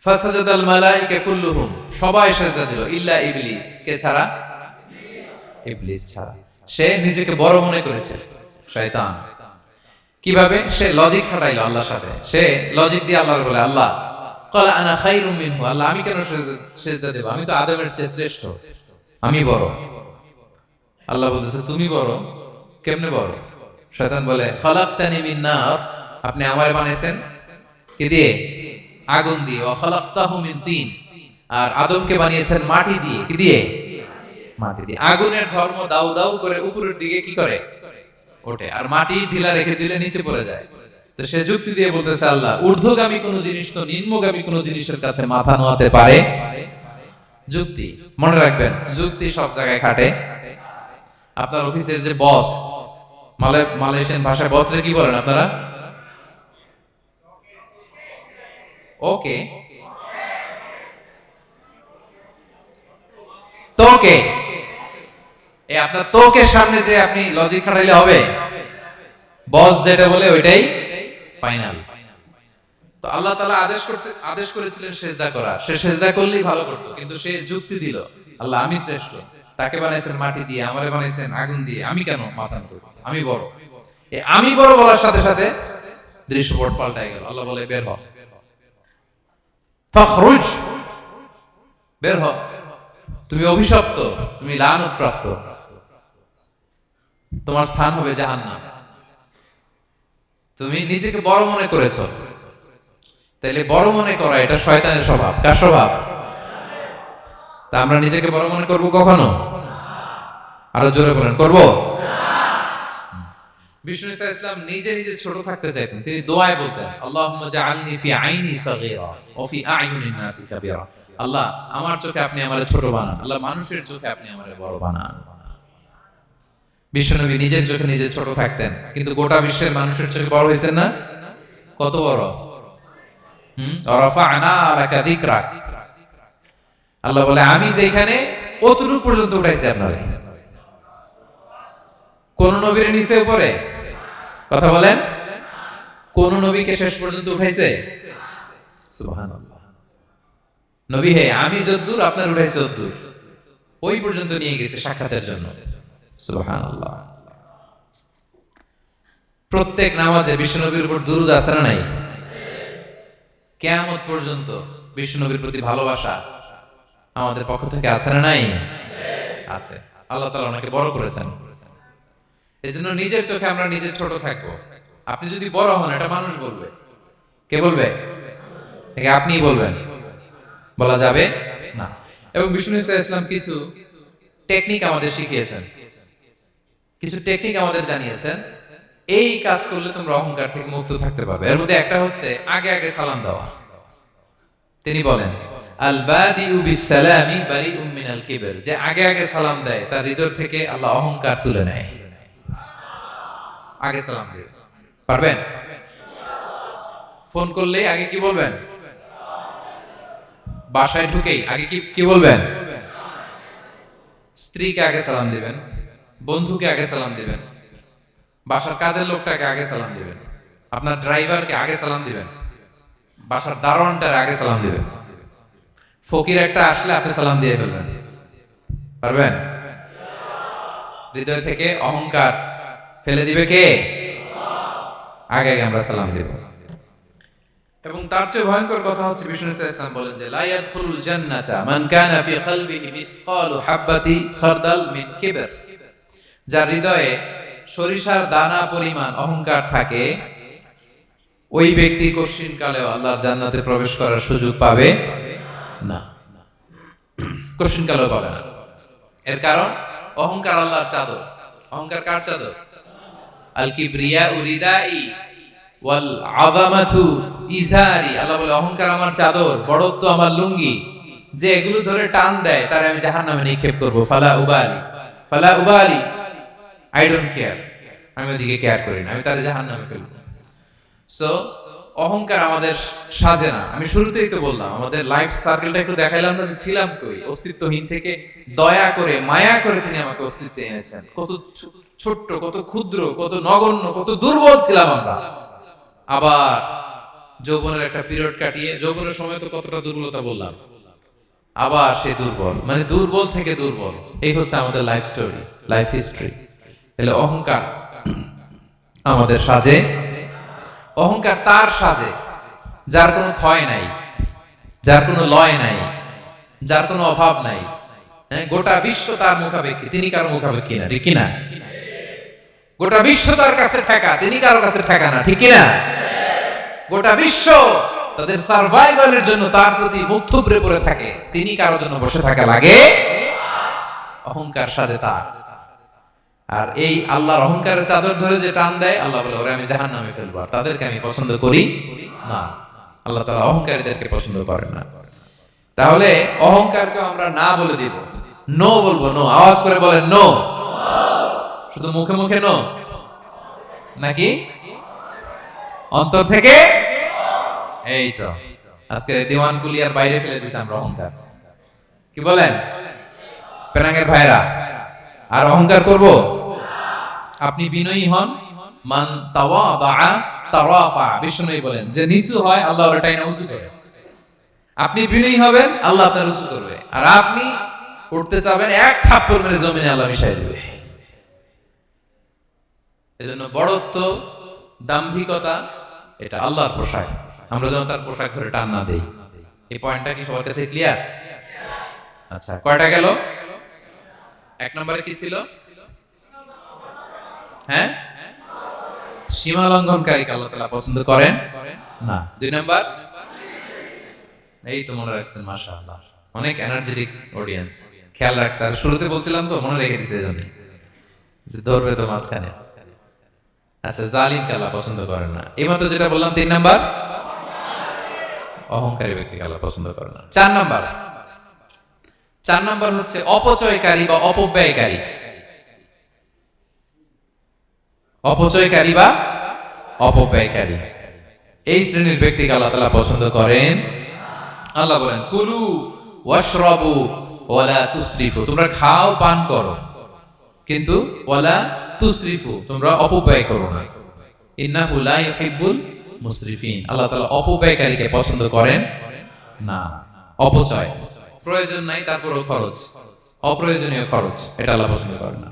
ফাসাজাদাল মালায়েকা কুল্লুহুম, সবাই সিজদা দিল ইল্লা ইবলিস, কে ছাড়া? ইবলিস ছাড়া। সে নিজেকে বড় মনে করেছে, শয়তান। কিভাবে? সে লজিক খাটাইলো আল্লাহর সাথে। সে লজিক দিয়ে আল্লাহর বলে আল্লাহ ক্বালা আনা খায়রুম মিনহু, আল্লাহ আমি কেন সিজদা দেব, আমি তো আদমের চেয়ে শ্রেষ্ঠ, আমি বড়। আল্লাহ বলতেছে তুমি বড়, কেমনে বড়? শয়তান বলে খালাকতানি মিন নার, আপনি আমারে বানাইছেন কি দিয়ে? আগুন দিয়ে। ওয়া খালাকতাহু মিন তিন, আর আদমকে বানিয়েছেন মাটি দিয়ে। কি দিয়ে? মাটি দিয়ে। আগুনের ধর্ম দাউ দাউ করে উপরের দিকে কি করে? ওঠে, আর মাটি ঢিলা রেখে দিলে নিচে পড়ে যায়। তো সে যুক্তি দিয়ে বলতেছে আল্লাহ ঊর্ধ্বগামী কোন জিনিস তো নিম্নগামী কোন জিনিসের কাছে মাথা নোয়াতে পারে? যুক্তি, মনে রাখবেন যুক্তি সব জায়গায় খাটে। আপনার অফিসের যে বস, মালয়েশিয়ান ভাষায় বসরে কি বলেন আপনারা? ওকে, তোকে, এই আপনার তোকের সামনে যে আপনি লজিক খাটাইলে হবে? বস যেটা বলে ওইটাই ফাইনাল। তো আল্লাহ তাআলা আদেশ করেছিলেন সিজদা করা, সে সিজদা করলেই ভালো করতো, কিন্তু সে যুক্তি দিল আল্লাহ আমি শ্রেষ্ঠ, তাকে বানাইছেন মাটি দিয়ে, আমারে বানাইছেন আগুন দিয়ে, আমি কেন মাথা নত, আমি বড়। এই আমি বড় বলার সাথে সাথে দৃশ্যপট পাল্টাই গেল। আল্লাহ বলে বের হ, ফাখরুজ, বের হ, তুমি অভিশপ্ত, তুমি লানত-প্রাপ্ত, তোমার স্থান হবে জাহান্নাম। তুমি নিজেকে বড় মনে করেছো, তাইলে বড় মনে করা এটা শয়তানের স্বভাব। কার স্বভাব? তা আমরা নিজেকে বড় মনে করব কখনো? আরো জোরে বলেন, করব? বিষ্ণু ইসা ইসলাম নিজে নিজে ছোট থাকতে চাইতেন। তিনি দোয়ায় বলতেন, আল্লাহুম্মা জাআলনি ফি আইনি সাগীরা ওয়া ফি আ'ইউনিন নাসি কাবীরা। আল্লাহ, আমার চোখে আপনি আমারে ছোট বানান, আল্লাহ মানুষের চোখে আপনি আমারে বড় বানান। বিশ্বনবী নিজের চোখে নিজে ছোট থাকতেন, কিন্তু গোটা বিশ্বের মানুষের চোখে বড় হয়েছেন না? কত বড়! রাফা'না লাকা যিকরাক। আল্লাহ বলে, আমি যেখানে অতটুকু পর্যন্ত উঠাইছি আপনারে। কোন নবীর নিচে উপরে? কথা বলেন, কোন নবীকে শেষ পর্যন্ত উঠাইছে? সুবহানাল্লাহ। নবী হে, আমি যদ্দূর আপনার উঠাইছে তদ্দূর, ওই পর্যন্ত নিয়ে গেছে সাক্ষাতের জন্য। সুবহানাল্লাহ। প্রত্যেক নামাজে বিশ্বনবীর উপর দুরূদ আছে না নাই? কিয়ামত পর্যন্ত বিশ্বনবীর প্রতি ভালোবাসা আমাদের পক্ষ থেকে আছে না নাই? আছে। আল্লাহ তাআলা ওনাকে বড় করেছেন। এজন্য নিজের চোখে আমরা নিজে ছোট থাকবো। আপনি যদি বড় হন, এটা মানুষ বলবে। কে বলবে? নাকি আপনিই বলবেন? বলা যাবে না। এবং বিষ্ণু ইসলাম কিছু টেকনিক আমাদের শিখিয়েছেন, কিছু টেকনিক আমাদের জানিয়েছেন। এই কাজ করলে তোমরা অহংকার থেকে মুক্ত থাকতে পারবে। এর মধ্যে একটা হচ্ছে আগে আগে সালাম দেওয়া। তিনি বলেন, আল বাদিউ বিসসালামি বারিউম মিনাল কিবর, যে আগে আগে সালাম দেয় তার হৃদয় থেকে আল্লাহ অহংকার তুলে নেয়। আগে সালাম দিয়ে পারবেন? ফোন করলে আগে কি বলবেন? বাসায় ঢুকেই আগে কি বলবেন? স্ত্রীকে আগে সালাম দিবেন, বন্ধুকে আগে সালাম দিবেন, বাসার কাজের লোকটাকে আগে সালাম দিবেন, আপনার ড্রাইভারকে আগে সালাম দিবেন, বাসার দারোয়ানটারে আগে সালাম দিবেন। ফকির একটা আসলে আপনি সালাম দিয়ে ফেলবেন। পারবেন? হৃদয় থেকে অহংকার ফেলে দিবে কে? আগে আগে আমরা সালাম দিব। এবং তার চেয়ে ভয়ঙ্কর কথা হচ্ছে, বিষ্ণু ইসলাম বলেন যে লা ইয়াদখুলুল জান্নাতা মান কানা ফি কলবিহি মিসকালু হাববাতি খারদাল মিন কিবর, যার হৃদয়ে সরিষার দানা পরিমাণ অহংকার থাকে, ওই ব্যক্তি কশিনকালেও আল্লাহর জান্নাতে প্রবেশ করার সুযোগ পাবে না। কশিনকালেও পাবে না। এর কারণ অহংকার আল্লাহর চাদর। অহংকার কার চাদর? আল কিবরিয়া উরিদাই ওয়াল আযামাতু ইজারি। আল্লাহ বলে, অহংকার আমার চাদর, বড়ত্ব আমার লুঙ্গি। যে এগুলো ধরে টান দেয় তারে আমি জাহান্নামে নিক্ষেপ করব। ফালা উবালি, আই ডোন্ট কেয়ার, আমি ওদিকে কেয়ার করি না, আমি তারে জাহান্নামে ফেলব। সো অহংকার আমাদের সাজে না। আমি শুরুতেই তো বললাম, আমাদের লাইফ সার্কেলটা একটু দেখাইলাম না যে ছিলাম কই। অস্তিত্বহীন থেকে দয়া করে, মায়া করে তিনি আমাকে অস্তিত্বে এনেছেন। কত ছোট্ট, কত ক্ষুদ্র, কত নগণ্য, কত দুর্বল ছিলাম আমরা। আবার যৌবনের একটা পিরিয়ড কাটিয়ে, যৌবনের সময় তো কতটা দুর্বলতা বললাম, আবার সে দুর্বল, মানে দুর্বল থেকে দুর্বল। এই হচ্ছে আমাদের লাইফ স্টোরি, লাইফ হিস্ট্রি। তাহলে অহংকার আমাদের সাজে। অহংকার তার সাজে যার কোনো ক্ষয় নাই, যার কোনো লয় নাই, যার কোনো অভাব নাই। গোটা বিশ্ব তার মুখাপেক্ষী, তিনি কারো মুখাপেক্ষী না, ঠিক কিনা? গোটা বিশ্ব তার কাছে ঠেকা, তিনি কারো কাছে ঠেকা না, ঠিক কিনা? গোটা বিশ্ব তাদের সার্ভাইভালের জন্য তার প্রতি মুখ থুবড়ে পড়ে থাকে, তিনি কারোর জন্য বসে থাকা লাগে। অহংকার সাজে তার। আর এই আল্লাহর অহংকারের চাদর ধরে যে টান দেয়, আল্লাহ বলে, ওরে আমি জাহান্নামে ফেলবো, আর তাদেরকে আমি পছন্দ করি না। আল্লাহ তাআলা অহংকারীদেরকে পছন্দ করেন না। তাহলে অহংকারকে আমরা না বলে দিব, নো বলবো। নো, আওয়াজ করে বলেন নো। শুধু মুখে মুখে নো নাকি অন্তর থেকে? এই তো আজকে দিওয়ান কুলিয়ার বাইরে ফেলে দিয়েছে আমরা অহংকার। কি বলেন পেনাঙ্গের ভাইরা? আর অহংকার করব? আপনি বিনয়ী হন। মান তাওয়াদা তারাফা। বিষ্ণু বলেন, যে নিচু হয় আল্লাহ ওটাই না উঁচু করে। আপনি বিনয়ী হবেন, আল্লাহ আপনার উঁচু করবে। আর আপনি উঠতে চাবেন, এক থাপ্পড় মেরে জমিনে আল্লাহ মিশাই দিবে। এজন্য বড়ত্ব, দাম্ভিকতা এটা আল্লাহর পোশাক। আমরা যেন তার পোশাক ধরে টান না দেই। এই পয়েন্টটা কি সবার কাছে ক্লিয়ার? আচ্ছা, কয়টা গেল? এক নম্বরে কি ছিল? হ্যাঁ, সীমা লঙ্ঘনকারীকে আল্লাহ তাআলা পছন্দ করেন না। দুই নাম্বার, এই তো মনে রাখছেন, মাশাআল্লাহ, অনেক এনার্জেটিক অডিয়েন্স, খেয়াল রাখছে। আর শুরুতে বলছিলাম তো, মনে রেখে দিছে এজন্য যে ধরবে তো মাঝখানে। আচ্ছা, জালিমকে আল্লাহ পছন্দ করেন না। এইমাত্র যেটা বললাম, তিন নাম্বার, অহংকারী ব্যক্তিকে আল্লাহ পছন্দ করেন না। চার নাম্বার হচ্ছে অপচয়কারী বা অপব্যয়কারী। অপচয়কারী বা অপব্যয়কারী, এই শ্রেণীর ব্যক্তিকে আল্লাহ তাআলা পছন্দ করেন। আল্লাহ বলেন, কুলু ওয়াশরাবু ওয়ালা তুসরিফু, তোমরা খাও পান করো, কিন্তু ওয়ালা তুসরিফু, তোমরা অপব্যয় করো না। ইন্নাহু লা ইউহিব্বুল মুসরিফিন, আল্লাহ তাআলা অপব্যয়কারীকে পছন্দ করেন না। অপচয়, প্রয়োজন নাই তারপরও খরচ, অপ্রয়োজনীয় খরচ, এটা আল্লাহ পছন্দ করেন না।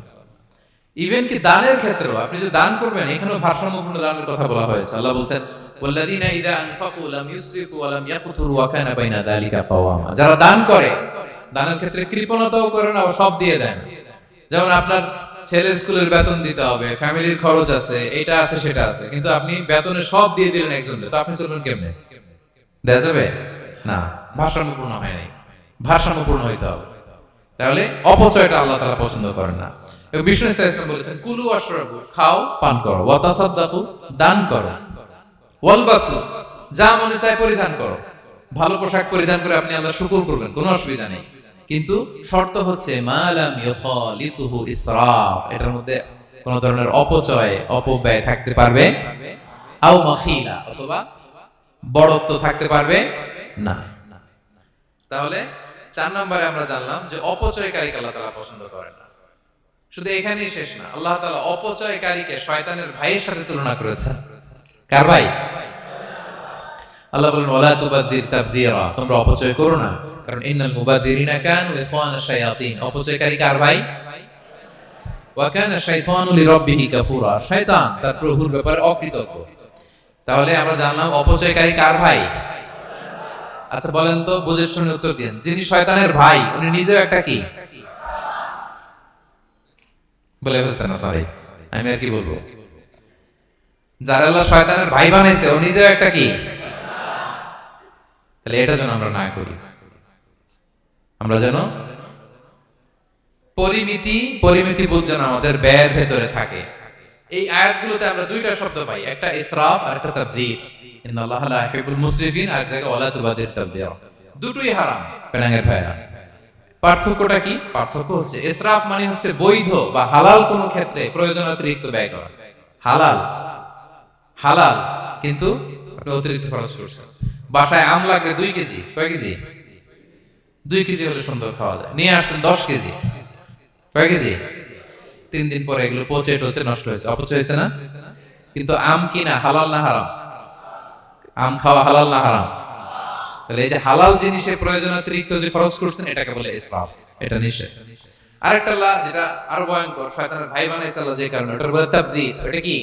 ইভেন কি দানের ক্ষেত্রেও, আপনি যে দান করবেন, এখানেও ভারসাম্যপূর্ণ দানের কথা বলা হয়েছে। আল্লাহ বলছেন, ওয়াল্লাযীনা ইযা আনফাকু লাম ইউসরিফু ওয়া লাম ইয়াকতুরু ওয়া কানা বাইনা যালিকা কাওয়ামা, যারা দান করে, দানের ক্ষেত্রে কৃপণতাও করে না, আবার সব দিয়ে দেন। যেমন আপনার ছেলের স্কুলের বেতন দিতে হবে, ফ্যামিলির খরচ আছে, এটা আছে সেটা আছে, কিন্তু আপনি বেতনে সব দিয়ে দিলেন একজনকে, তো আপনি চলবেন কেমনে? দেয়া যাবে না, ভারসাম্যপূর্ণ হয় নাই। ভারসাম্যপূর্ণ হইতে হবে। তাহলে অপচয়টা আল্লাহ তাআলা পছন্দ করেন না। এবং বিষ্ণু ইসলাম বলেছেন, কুলু ওয়াশরাবু, খাও পান করো, ওয়া তাসাদদাকু, দান করো, ওয়ালবাসু, যা মনে চায় পরিধান করো। ভালো পোশাক পরিধান করে আপনি আল্লাহ শুকর করবেন, কোনো অসুবিধা নেই, কিন্তু শর্ত হচ্ছে মালাম ইউখালিতুহু ইসরাফ, এটার মধ্যে কোন ধরনের অপচয় অপব্যয় থাকতে পারবে, আও মাখিলা, অথবা বড়ত্ব থাকতে পারবে না। তাহলে 4 নম্বরে আমরা জানলাম যে অপচয়কারীকে আল্লাহ তাআলা পছন্দ করেন না। শুধু এখানেই শেষ না, আল্লাহ তাআলা অপচয়কারীকে শয়তানের ভাইয়ের সাথে তুলনা করেছেন। কার ভাই? আল্লাহ বলেন, ওয়ালা তুবাযির তাবযীরা, তোমরা অপচয় করো না, কারণ ইন্নাল মুবাযযিরিনা কানু ইখওয়ানাশ শায়াতিন, অপচয়কারী কার ভাই? ওয়া কানা শাইতানু লিরাব্বিহি কাফুরা, শয়তান তার প্রভুর ব্যাপারে অকৃতজ্ঞ। তাহলে আমরা জানলাম অপচয়কারী কার ভাই। আচ্ছা বলেন তো, বুঝে শুনে উত্তর দিন, যিনি শয়তানের ভাই উনি নিজেও একটা কি? বলে ফেলছেন আপনারাই, আমি আর কি বলবো। যারা আল্লাহ শয়তানের ভাই বানাইছে ও নিজেও একটা কি? তাহলে এটা যেন আমরা না করি। আমরা যেন পরিমিতি বোধ যেন আমাদের ব্যয়ের ভেতরে থাকে। এই আয়াতগুলোতে আমরা দুইটা শব্দ পাই, একটা ইসরাফ আর একটা তাবযীর। ইন্নাল্লাহা লা ইউহিব্বুল মুসরিফিন, আর জায়গায় ওয়ালা তুবাযির তাবযীরা। দুটোই হারাম পেনাঙ্গের ভাইরা। পার্থক্যটা কি? পার্থক্য হচ্ছে ইসরাফ মানে হচ্ছে বৈধ বা হালাল কোন ক্ষেত্রে প্রয়োজনাতিরিক্ত ব্যয় করা। হালাল কিন্তু আপনি অতিরিক্ত খরচ করছেন। বাসায় আম লাগবে 2 কেজি, কয় কেজি? 2 কেজি হলে সুন্দর খাওয়া যায়। নিয়ে আসছেন 10 কেজি, কয় কেজি? 3 দিন পরে এগুলো পচে টচে নষ্ট হয়েছে, অপচয় হয়েছে না? কিন্তু আম কিনা হালাল না হারাম? আম খাওয়া হালাল না হারাম? তাহলে এই যে হালাল জিনিসে প্রয়োজনাতিরিক্ত যে খরচ করছেন, এটাকে বলে ইসরাফ, এটা নিষেধ। আরেকটা লা, যেটা আরো ভয়ঙ্কর, শয়তানের ভাই বানাইছে আল্লাহ যে কারণে, ওটার বলে তাবযীর। এটা কি?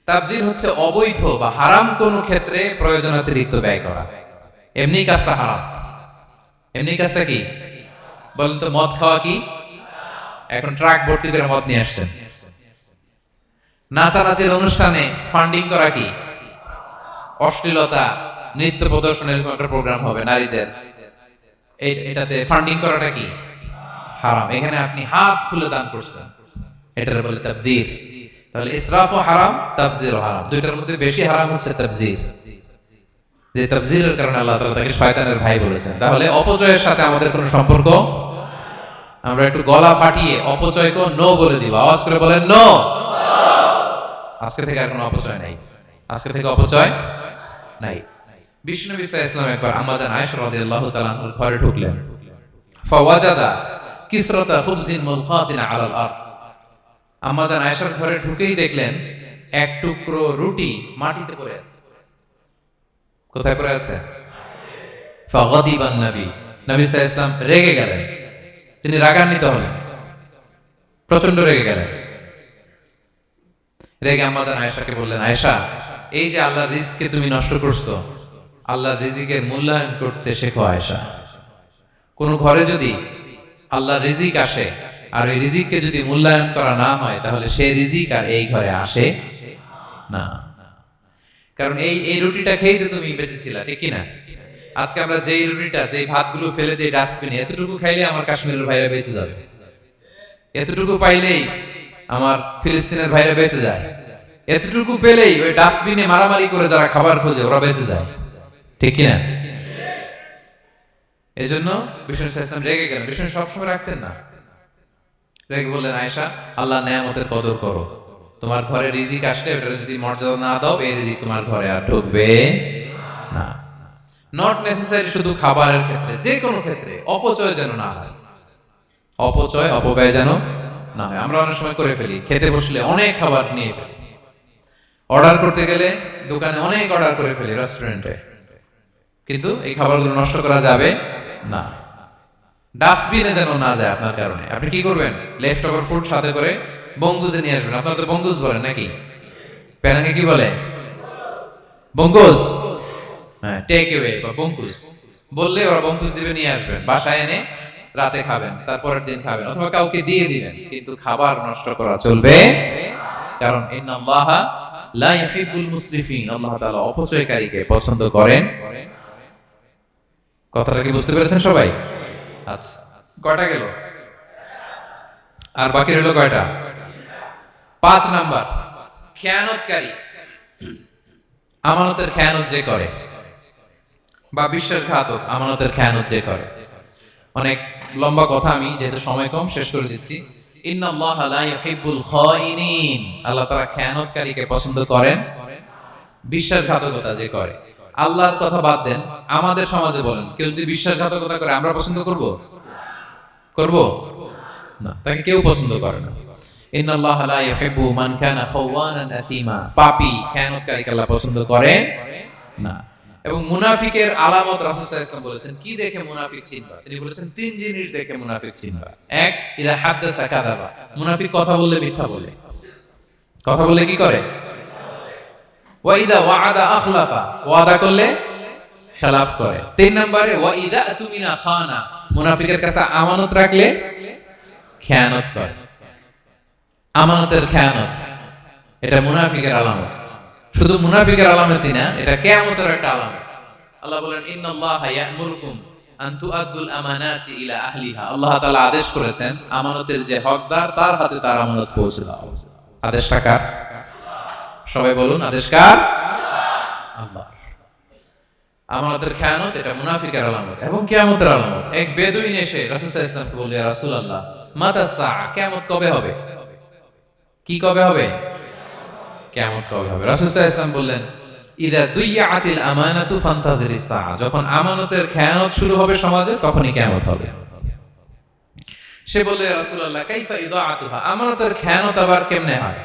তাবযীর হচ্ছে অবৈধ বা হারাম কোন ক্ষেত্রে প্রয়োজনাতিরিক্ত ব্যয় করা। এমনি কাজটা হারাম। এমনি কাজটা কি? বলেন তো, মদ খাওয়া কি? এখন ট্রাক ভর্তি করে মদ নিয়ে আসছেন। নাচানাচির অনুষ্ঠানে ফান্ডিং করা কি? অশ্লীলতা, নৃত্য প্রদর্শনের একটা প্রোগ্রাম হবে নারীদের, এটাতে ফান্ডিং করাটা কি? হারাম। এখানে আপনি হাত খুলে দান করছেন, এটার বলে তাবযীর। তাহলে ইসরাফও হারাম, তাবযীরও হারাম। দুইটার মধ্যে বেশি হারাম হচ্ছে তাবযীর। যে তাবযীরের কারণে আল্লাহ তাআলা তাকে শয়তানের ভাই বলেছেন। তাহলে অপচয়ের সাথে আমাদের কোনো সম্পর্ক। আমরা একটু গলা ফাটিয়ে অপচয়কে নো বলে দিব, আওয়াজ করে বলেন নো। আজকে থেকে আর কোনো অপচয় নাই, আজকে থেকে অপচয় নাই। বিষ্ণু ইসলাম একবার আম্মা জান আয়েশা রাদিয়াল্লাহু তাআলা আনহার ঘরে ঢুকলেন। ফাওয়াজাদা কিসরাতা খুবজিন মুলকাতিন আলাল আরদ। আম্মা জান আয়েশার ঘরে ঢুকেই দেখলেন এক টুকরো রুটি মাটিতে পড়ে আছে। কোথায় পড়ে আছে? ফাগাদিবান নবী সাল্লাল্লাহু আলাইহি ওয়াসাল্লাম রেগে গেলেন, তিনি রাগান্বিত হলেন, প্রচন্ড রেগে গেলেন। রেগে আম্মা জান আয়েশাকে বললেন, আয়েশা, এই যে আল্লাহর রিজকে তুমি নষ্ট করছো, আল্লাহর রিজিকের মূল্যায়ন করতে শেখো আয়েশা। কোন ঘরে যদি আল্লাহর রিজিক আসে আর ওই রিজিককে যদি মূল্যায়ন করা না হয়, তাহলে সেই রিজিক আর এই ঘরে আসে না। কারণ এই রুটিটা খেয়েই তো তুমি বেঁচেছিলা, ঠিক কিনা? আজকে আমরা যেই রুটিটা, যেই ভাতগুলো ফেলে দিই ডাস্টবিনে, এতটুকু খাইলে আমার কাশ্মীরের ভাইরা বেঁচে যাবে, এতটুকু পাইলেই আমার ফিলিস্তিনের ভাইরা বেঁচে যায়, এতটুকু পেলেই ওই ডাস্টবিনে মারামারি করে যারা খাবার খোঁজে ওরা বেঁচে যায়, ঠিক কিনা? এই জন্য বিষ্ণু ইসলাম রেগে গেলেন। বিষ্ণু সবসময় রাখতেন না, রেগে বললেন, আয়েশা, আল্লাহ নেয়ামতের কদর করো। তোমার ঘরে রিজিক আসলে ওটা যদি মর্যাদা না দাও, এই রিজিক তোমার ঘরে আর ঢুকবে না। নট নেসেসারি শুধু খাবারের ক্ষেত্রে, যে কোনো ক্ষেত্রে অপচয় যেন না হয়, অপচয় অপব্যয় যেন না হয়। আমরা অনেক সময় করে ফেলি, খেতে বসলে অনেক খাবার নিয়ে ফেলি, অর্ডার করতে গেলে দোকানে অনেক অর্ডার করে ফেলি, রেস্টুরেন্টে, কিন্তু এই খাবারগুলো নষ্ট করা যাবে না। ডাস্টবিনে যেন না যায় আপনার কারণে। আপনি কি করবেন? লেফট ওভার ফুড সাথে করে বঙ্গুজে নিয়ে আসবেন। আপনারা তো বঙ্গুজ বলেন নাকি? পেনাঙ্গে কি বলে? বঙ্গুজ। হ্যাঁ, টেক অ্যাওয়ে বা বঙ্কুজ বললে ওরা বঙ্কুজ দিবে, নিয়ে আসবেন, বাসায় এনে রাতে খাবেন, তারপরের দিন খাবেন, অথবা কাউকে দিয়ে দিবেন, কিন্তু খাবার নষ্ট করা চলবে। কারণ ইন্নাল্লাহা লা ইউহিব্বুল মুসরিফিন, আল্লাহ তাআলা অপচয়কারীকে পছন্দ করেন। কথাটা কি বুঝতে পেরেছেন সবাই? আচ্ছা, কয়টা গেল? আর বাকি রইল কয়টা? 5 নাম্বার, খেয়ানতকারী। আমানতের খেয়ানত যে করে, বা বিশ্বাসঘাতক, আমানতের খেয়ানত যে করে। অনেক লম্বা কথা, আমি যেহেতু সময় কম শেষ করে দিচ্ছি। ইন্নাল্লাহা লা ইউহিব্বুল খাইনিন, আল্লাহ তাআলা খেয়ানতকারীকে পছন্দ করেন, বিশ্বাসঘাতকতা যে করে। আল্লাহর কথা বাদ দেন, আমাদের সমাজে বলেন, কেউ যদি বিশ্বাসঘাতকতা করে আমরা পছন্দ করব? করব না, তাকে কেউ পছন্দ করে না। ইন্নাল্লাহা লা ইউহিব্বু মান কানা খাওয়ানান আসীমা, পাপী খেয়ানতকারীকে আল্লাহ পছন্দ করেন না। এবং মুনাফিকের আলামত রাসূল সাল্লাল্লাহু আলাইহি ওয়াসাল্লাম বলেছেন, কি দেখে মুনাফিক চিনবা? তিনি বলেছেন 3 জিনিস দেখে মুনাফিক চিনবা। 1, ইযা হাদাসা কাযাবা, মুনাফিক কথা বললে মিথ্যা বলে। কথা বললে কি করে? ওয়া ইযা ওয়া'আদা আখলাফা, ওয়াদা করলে খেলাফ করে। 3 নম্বরে ওয়া ইযা আতুমিনা খানা, মুনাফিকের কাছে আমানত রাখলে খেয়ানত করে। আমানতের খেয়ানত, এটা মুনাফিকের আলামত। শুধু মুনাফিকের আলামতই না, এটা কিয়ামতের একটা আলামত। আল্লাহ বলেন, ইন্নাল্লাহা ইয়া'মুরুকুম আন তুআদ্দুল আমানাতি ইলা আহলিহা, আল্লাহ তাআলা আদেশ করেছেন আমানতের যে হকদার তার হাতে তার আমানত পৌঁছে দাও। আদেশটা কার? সবাই বলুন, আদেশ কার? আল্লাহর। আমানতের খেয়ানত এটা মুনাফিকের আলামত এবং কিয়ামতের আলামত। এক বেদুইন এসে রাসূল সাল্লাল্লাহু আলাইহি ওয়াসাল্লামকে বলল, ইয়া রাসূলুল্লাহ, মাতা সাআ, কিয়ামত কবে হবে? কি কবে হবে? কিয়ামত কবে হবে? রাসূল সাল্লাল্লাহু আলাইহি ওয়াসাল্লাম বললেন, ইযা দুইয়াতিল আমানাতু ফান্তাযিরিস সাআ, যখন আমানতের খেয়ানত শুরু হবে সমাজে, তখনই কিয়ামত হবে। সে বলল, ইয়া রাসূলুল্লাহ, কাইফা ইদাআতুহা, আমানতের খেয়ানত আবার কেমনে হয়?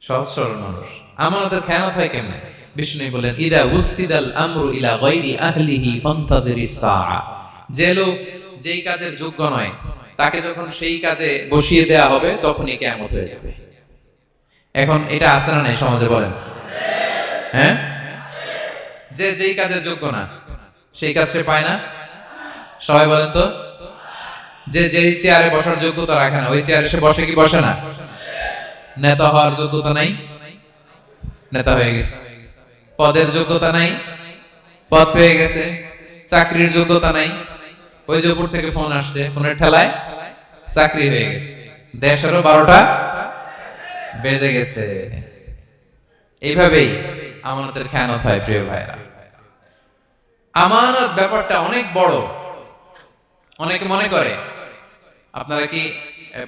সহজ সরল মানুষ, আমানতের খেয়ানত হয় কেমনে? বিষ্ণু বলেন, ইদা উসিদাল আমরু ইলা গায়রি আহলিহি ফান্তাযিরিস সাআ, যে লোক যেই কাজের যোগ্য নয় তাকে যখন সেই কাজে বসিয়ে দেয়া হবে, তখনই কিয়ামত হয়ে যাবে। এখন এটা আছে না নাই সমাজে? বলেন। হ্যাঁ, যে যেই কাজের যোগ্য না সেই কাজ সে পায় না। সবাই বলেন তো, যে যেই চেয়ারে বসার যোগ্যতা রাখে না, ওই চেয়ারে সে বসে কি বসে না? নেতা হওয়ার যোগ্যতা নাই, নেতা হয়ে গেছে। পদের যোগ্যতা নাই, পদ পেয়ে গেছে। চাকরির যোগ্যতা নাই, ওই যে উপর থেকে ফোন আসছে, ফোনের ঠেলায় চাকরি হয়ে গেছে। দেশেরও 12টা বেজে গেছে। এইভাবেই আমানতের খেয়ানত হয়। প্রিয় ভাইরা, আমানত ব্যাপারটা অনেক বড়। অনেকে মনে করে, আপনারা কি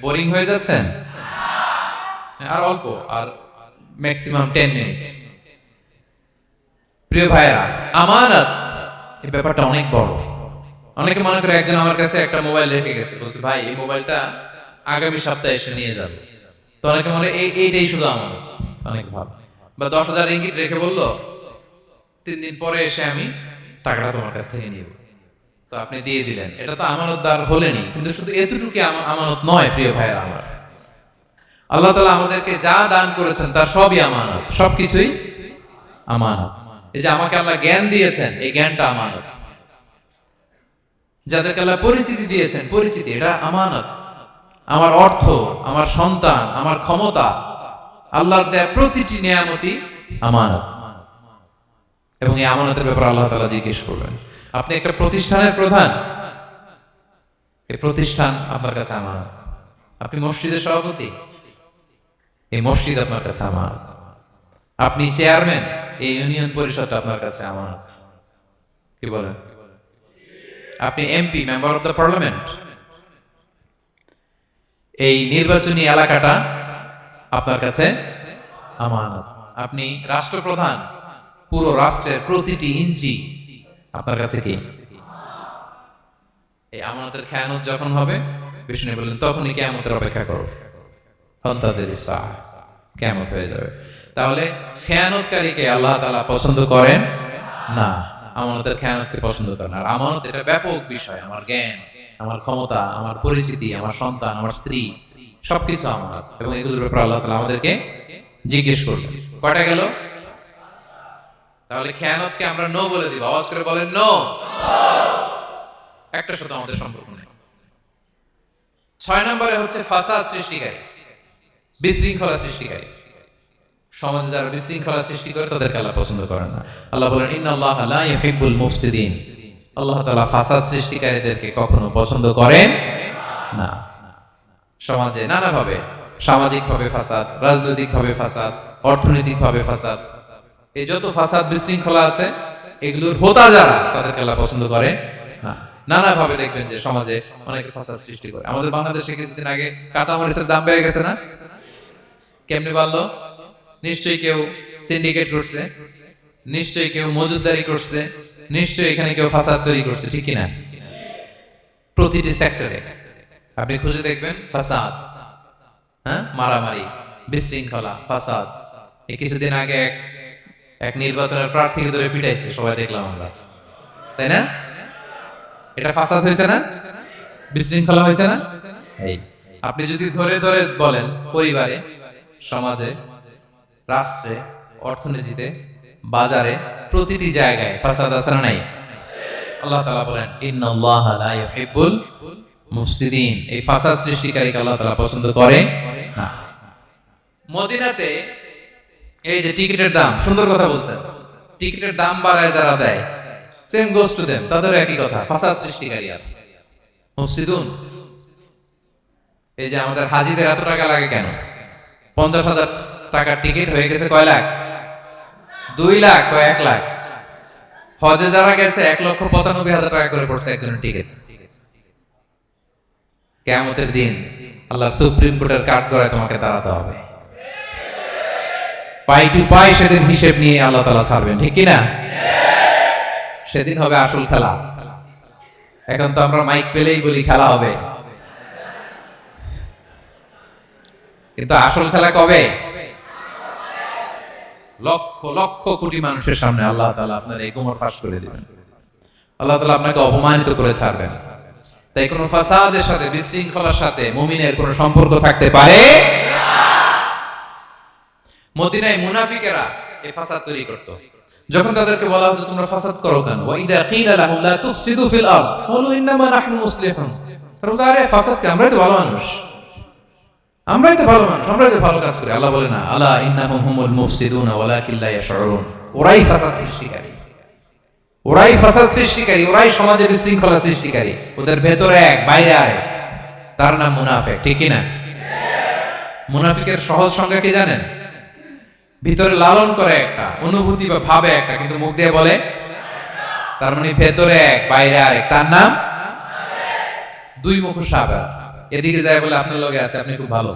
বোরিং হয়ে যাচ্ছেন? আর অল্প, আর ম্যাক্সিমাম 10 মিনিটস। প্রিয় ভাইরা, আমানত এই ব্যাপারটা অনেক বড়। অনেকে মনে করে, একজন আমার কাছে একটা মোবাইল রেখে গেছে, বলছে ভাই এই মোবাইলটা আগামী সপ্তাহে এসে নিয়ে যাবে। তো অনেকে মনে এইটাই শুধু আমানত, অনেক ভালো। বা 10,000 রিঙ্গিট রেখে বললো 3 দিন পরে এসে আমি টাকাটা তোমার কাছ থেকে নিব। তো আপনি দিয়ে দিলেন, এটা তো আমানতদার হলেনই। কিন্তু শুধু এতটুকু আমানত নয় প্রিয় ভাইরা আমার। আল্লাহ তাআলা আমাদেরকে যা দান করেছেন তার সবই আমানত, সবকিছুই আমানত। এই যে আমাকে আল্লাহ জ্ঞান দিয়েছেন, এই জ্ঞানটা আমানত। যাদেরকে আল্লাহ পরিচিতি দিয়েছেন, পরিচিতি এটা আমানত। আমার অর্থ, আমার সন্তান, আমার ক্ষমতা, আল্লাহর দেয়া প্রতিটি নিয়ামতই আমানত। এবং এই আমানতের ব্যাপারে আল্লাহ তাআলা জিজ্ঞেস করবেন। আপনি একটা প্রতিষ্ঠানের প্রধান, এই প্রতিষ্ঠান আপনার কাছে আমানত। আপনি মসজিদের সভাপতি, এই মসজিদ আপনার কাছে আমানত। আপনি চেয়ারম্যান, এই ইউনিয়ন পরিষদ আপনার কাছে আমানত। কি বলেন? আপনি MP, member of the parliament, এই নির্বাচনী এলাকাটা আপনার কাছে আমানত। আপনি রাষ্ট্রপ্রধান, পুরো রাষ্ট্রের প্রতিটি ইঞ্চি আপনার কাছে কি? এই আমানতের খেয়ানত যখন হবে, বিষ্ণু বললেন তখনই কিয়ামতের অপেক্ষা করো, ফান্তাযির সাআহ, কিয়ামত হয়ে যাবে। তাহলে খেয়ানতকারীকে আল্লাহ তাআলা পছন্দ করেন না, আমানতের খেয়ানতকে পছন্দ করেন। আর আমানত এটা ব্যাপক বিষয়। আমার জ্ঞান, আমার ক্ষমতা, আমার পরিচিতি, আমার সন্তান, আমার স্ত্রী, সবকিছু আমানত। এবং এগুলোর ব্যাপারে আল্লাহ তাআলা আমাদেরকে জিজ্ঞেস করবেন। কয়টা গেল? তাহলে খেয়ানতকে আমরা নো বলে দিব। আওয়াজ করে বলেন নো। একটার সাথে আমাদের সম্পর্ক নেই। 6 নম্বরে হচ্ছে ফাসাদ সৃষ্টিকারী, বিশৃঙ্খলা সৃষ্টিকারী। সমাজে যারা বিশৃঙ্খলা সৃষ্টি করে তাদেরকে আল্লাহ পছন্দ করেন না। আল্লাহ বলেন ইন্নাল্লাহা লা ইউহিব্বুল মুফসিদিন। আল্লাহ তাআলা ফাসাদ সৃষ্টিকারীদেরকে কখনো পছন্দ করেন না। সমাজে নানাভাবে, সামাজিকভাবে ফাসাদ, রাজনৈতিকভাবে ফাসাদ, অর্থনৈতিকভাবে ফাসাদ, এই যত ফাসাদ বিশৃঙ্খলা আছে এগুলোর হোতা যারা, তাদেরকে আল্লাহ পছন্দ করে না। নানাভাবে দেখবেন যে সমাজে অনেকে ফাসাদ সৃষ্টি করে। আমাদের বাংলাদেশে কিছুদিন আগে কাঁচামরিচের দাম বেড়ে গেছে না? কেমনে বাড়লো? নিশ্চয়ই কেউ সিন্ডিকেট করছে, নিশ্চয়ই কেউ মজুদদারি করছে, নিশ্চয়ই এখানে কেউ ফাসাদ তৈরি করছে, ঠিক কিনা? প্রতিটি সেক্টরে আপনি খুঁজে দেখবেন ফাসাদ, হ্যাঁ, মারামারি, বিশৃঙ্খলা, ফাসাদ। এই কিছুদিন আগে এক নির্বাচনের প্রার্থীকে ধরে পিটাইছে, সবাই দেখলাম আমরা, তাই না? এটা ফাসাদ হয়েছে না? বিশৃঙ্খলা হয়েছে না? এই আপনি যদি ধরে ধরে বলেন পরিবারে, সমাজে, রাষ্ট্রে, অর্থনীতিতে, বাজারে, প্রতিটি জায়গায় ফাসাদ আছে না নাই? আল্লাহ তাআলা বলেন ইন্নাল্লাহা লা ইউহিব্বুল মুফসিদিন। এই ফাসাদ সৃষ্টিকারীকে আল্লাহ তাআলা পছন্দ করে না। মদিনাতে এই যে টিকিটের দাম, সুন্দর কথা বলছেন, টিকিটের দাম বাড়ায় যারা দেয়, সেম গোস টু দেম, তাদের একই কথা, ফাসাদ সৃষ্টিকারী আর মুফসিদুন। এই যে আমাদের হাজিদের এত টাকা লাগে কেন? 50,000 টাকার টিকিট হয়ে গেছে কয় লাখ? 2 লাখ, 1 লাখ। হজে যারা গেছে 1,95,000 টাকা করে পড়ছে একজনের টিকিট। কিয়ামতের দিন আল্লাহ সুপ্রিম কোর্টের কাঠ গড়ায় তোমাকে দাঁড়াতে হবে, পাই টু পাই সেদিন হিসেব নিয়ে আল্লাহ তাআলা ছাড়বেন, ঠিক কিনা? সেদিন হবে আসল খেলা। এখন তো আমরা মাইক পেলেই বলি খেলা হবে, কিন্তু আসল খেলা কবে? লক্ষ লক্ষ কোটি মানুষের সামনে আল্লাহ তাআলা আপনার এই কোমর ফাঁস করে দিবেন। আল্লাহ তাআলা আপনাকে অপমানিত করে ছাড়বেন। তাই কোনো ফাসাদের সাথে, বিশৃঙ্খলার সাথে মুমিনের কোনো সম্পর্ক থাকতে পারে না। মদিনায় মুনাফিকেরা এই ফাসাদ তৈরি করত। যখন তাদেরকে বলা হতো তোমরা ফাসাদ করো কেন, ওয়া ইযা কিলা লাহুম লা তুফসিদু ফিল আরদ ক্বালু ইন্নামা নাহনু মুসলিহুন। তারা বলে আরে ফাসাদ কে, আমরাই তো ভালো মানুষ, আমরাই তো ভালো মানুষ, আমরাই তো ভালো কাজ করি। আল্লাহ বলে না, আলা ইন্নাহুম হুমুল মুফসিদুন ওয়ালাকিন লা ইয়াশউরুন। ওরাই ফাসাদ সৃষ্টিকারী, ওরাই ফাসাদ সৃষ্টিকারী, ওরাই সমাজে বিশৃঙ্খলা সৃষ্টিকারী। ওদের ভেতরে এক, বাইরে আরেক, তার নাম মুনাফিক, ঠিক কি না? মুনাফিকের সহজ সংজ্ঞা কি জানেন? ভিতরে লালন করে একটা, অনুভূতি বা ভাবে একটা, কিন্তু মুখ দিয়ে বলে, তার মানে ভেতরে এক, বাইরে আরেক, তার নাম দুই মুখ সাপ। এদিকে যায় বলে আপনার লগে আছে, আপনি খুব ভালো,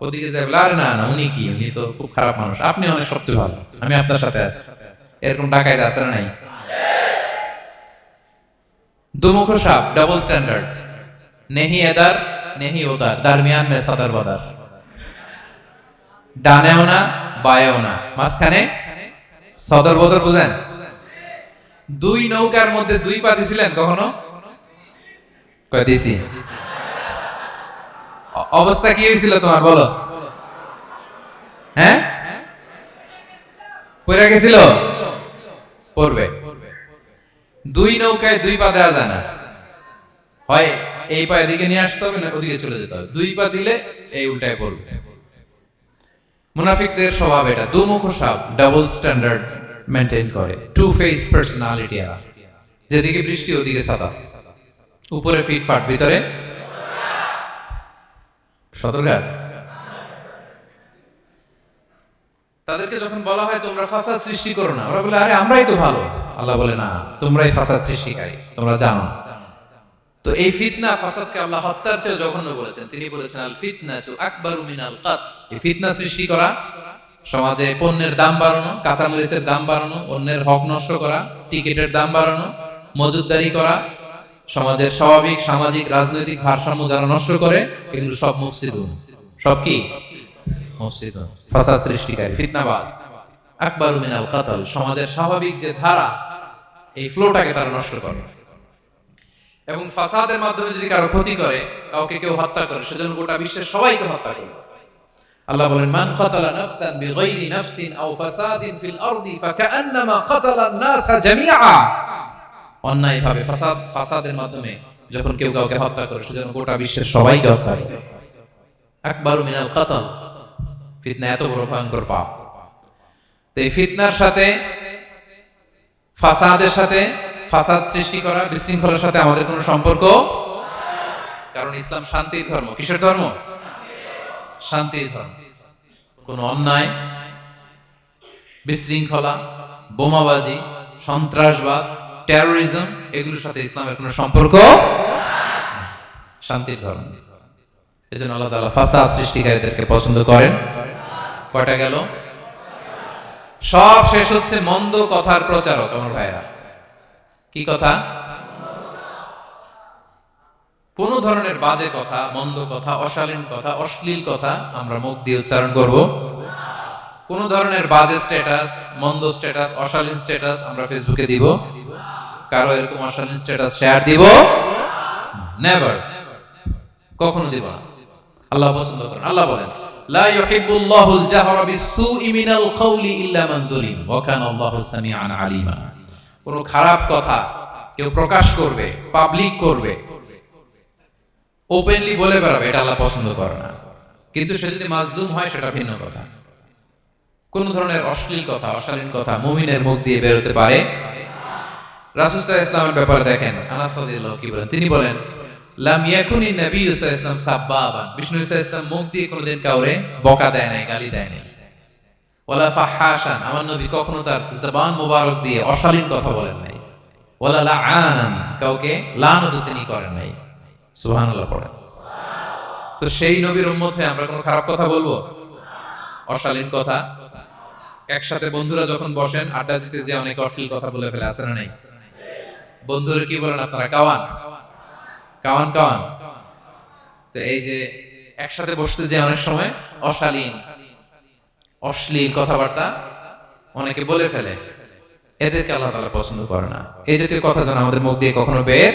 ওদিকে যায় বলে আরে না না উনি কি, উনি তো খুব খারাপ মানুষ, আপনি অনেক সবচেয়ে ভালো, আমি আপনার সাথে আছি। এরকম ডাকাইত আছে না নাই? দুমুখ সাপ, ডাবল স্ট্যান্ডার্ড, নেহি এদার নেহি ওদার, দরমিয়ান মে সদর বদর, ডানেও না বায়েও না, মাঝখানে সদর বদর। বুঝেন? দুই নৌকার মধ্যে দুই পা দিছিলেন কখনো? কয় দিছি। অবস্থা কি হয়েছিল তোমার বলো? হ্যাঁ, পড়ে গেছিল? পড়বে। দুই নৌকায় দুই পা দেওয়া যায় না, হয় এই পা এদিকে নিয়ে আসতে হবে, না ওদিকে চলে যেতে হবে। দুই পা দিলে এই উল্টায় পড়বে। মুনাফিকদের স্বভাব এটা, দুমুখ সাপ, ডাবল স্ট্যান্ডার্ড মেনটেন করে, টু ফেসড পার্সোনালিটি। যেদিকে বৃষ্টি ওদিকে ছাতা, উপরে ফিটফাট, ভিতরে সতর্ক। তাদেরকে যখন বলা হয় তোমরা ফাসাদ সৃষ্টি করো না, ওরা বলে আরে আমরাই তো ভালো। আল্লাহ বলে না, তোমরাই ফাসাদ সৃষ্টিকারী, তোমরা জানো। তো এই ফিতনা ফাসাদকে আল্লাহ হত্যার চেয়ে জঘন্য বলেছেন। তিনি বলেছেন আল ফিতনাতু আকবারু মিনাল কাতল। এই ফিতনা সৃষ্টি করা, সমাজে পণ্যের দাম বাড়ানো, কাঁচামরিচের দাম বাড়ানো, অন্যের হক নষ্ট করা, টিকিটের দাম বাড়ানো, মজুদদারি করা, সমাজের স্বাভাবিক সামাজিক রাজনৈতিক ভারসাম্য যারা নষ্ট করে, এগুলো সব মুফসিদুন। সব কি? মুফসিদুন, ফাসাদ সৃষ্টিকারী, ফিতনাবাজ। আকবারু মিনাল কাতল, সমাজের স্বাভাবিক যে ধারা, এই ফ্লোটাকে তারা নষ্ট করে। এবং ফাসাদের মাধ্যমে যদি কারো ক্ষতি করে, কাউকে কেউ হত্যা করে, সেজন্য গোটা বিশ্বের সবাইকে হত্যা করে। আল্লাহ বলেন মান কাতালা নাফসান বিগাইরি নাফসিন আও ফাসাদিন ফিল আরদি ফাকান্নামা কাতালান নাসা জামিআ। অন্যায়ভাবে ফাসাদের মাধ্যমে যখন কেউ কাউকে হত্যা করে, সেজন্য গোটা বিশ্বের সবাইকে হত্যা করে। আকবারু মিনাল কাতল, ফিতনা এত বড় ভয়ঙ্কর পাপ। তো এই ফিতনার সাথে, ফাসাদের সাথে, ফাসাদ সৃষ্টি করা, বিশৃঙ্খলার সাথে আমাদের কোনো সম্পর্ক। কারণ ইসলাম শান্তির ধর্ম। কিসের ধর্ম? শান্তির ধর্ম। কোন অন্যায়, বিশৃঙ্খলা, বোমাবাজি, সন্ত্রাসবাদ, টেরোরিজম, এগুলোর সাথে ইসলামের কোনো সম্পর্ক। শান্তির ধর্ম। এজন্য আল্লাহ তাআলা ফাসাদ সৃষ্টিকারীদেরকে পছন্দ করেন। কয়টা গেল? সব শেষ হচ্ছে মন্দ কথার প্রচারক। আমার ভাইরা, কি কথা? কোন ধরনের বাজে কথা, মন্দ কথা, অশালীন কথা, অশ্লীল কথা আমরা মুখ দিয়ে উচ্চারণ করব। কোন ধরনের বাজে স্ট্যাটাস, মন্দ স্ট্যাটাস, অশালীন স্ট্যাটাস আমরা ফেসবুকে দিব? কারো এরকম অশালীন স্ট্যাটাস শেয়ার দিব? নেভার, কখনো দিব না। আল্লাহ পছন্দ করেন। আল্লাহ বলেন লা ইউহিব্বুল্লাহুল জাহরা বিসসুই মিনাল কওলি ইল্লা মান যুলিম ওয়া কানা আল্লাহু সামিআন আলিমা। কোন খারাপ কথা কেউ প্রকাশ করবে, পাবলিক করবে, ওপেনলি বলে বেড়াবে, এটা আল্লাহ পছন্দ করে না। কিন্তু সে যদি মাজলুম হয় সেটা ভিন্ন কথা। কোন ধরনের অশ্লীল কথা, অশালীন কথা মুমিনের মুখ দিয়ে বের হতে পারে? রাসূল সাল্লাল্লাহু আলাইহি ওয়াসাল্লামের ব্যাপারে দেখেন, আনাস রাদিয়াল্লাহু কি বলেন? তিনি বলেন লাম ইয়াকুনি নবী সাল্লাল্লাহু আলাইহি ওয়াসাল্লাম সাব্বাবান। বিষ্ণু সাল্লাল্লাহু আলাইহি ওয়াসাল্লাম মুখ দিয়ে কোনোদিন কাউরে বকা দেয় নাই, গালি দেয় নাই। ওয়ালা ফাহাশান, আমার নবী কখনো তার জবান মোবারক দিয়ে অশালীন কথা বলেন নাই। ওয়ালা লাআনান, কাউকে লানত তিনি করেন নাই। সুবহানাল্লাহ পড়েন। তো সেই নবীর উম্মত হয়ে আমরা কোনো খারাপ কথা বলবো? অশালীন কথা? একসাথে বন্ধুরা যখন বসেন আড্ডা দিতে, যে অনেক অশ্লীল কথা বলে ফেলে, আছে না নাই? বন্ধুরা কি বলেন আপনারা? Cowan Cowan Cowan. তো এই যে একসাথে বসতে যে অনেক সময় অশালীন, অশ্লীল কথাবার্তা অনেকে বলে ফেলে, এদেরকে আল্লাহ তাআলা পছন্দ করে না। এই জাতীয় কথা যেন আমাদের মুখ দিয়ে কখনো বের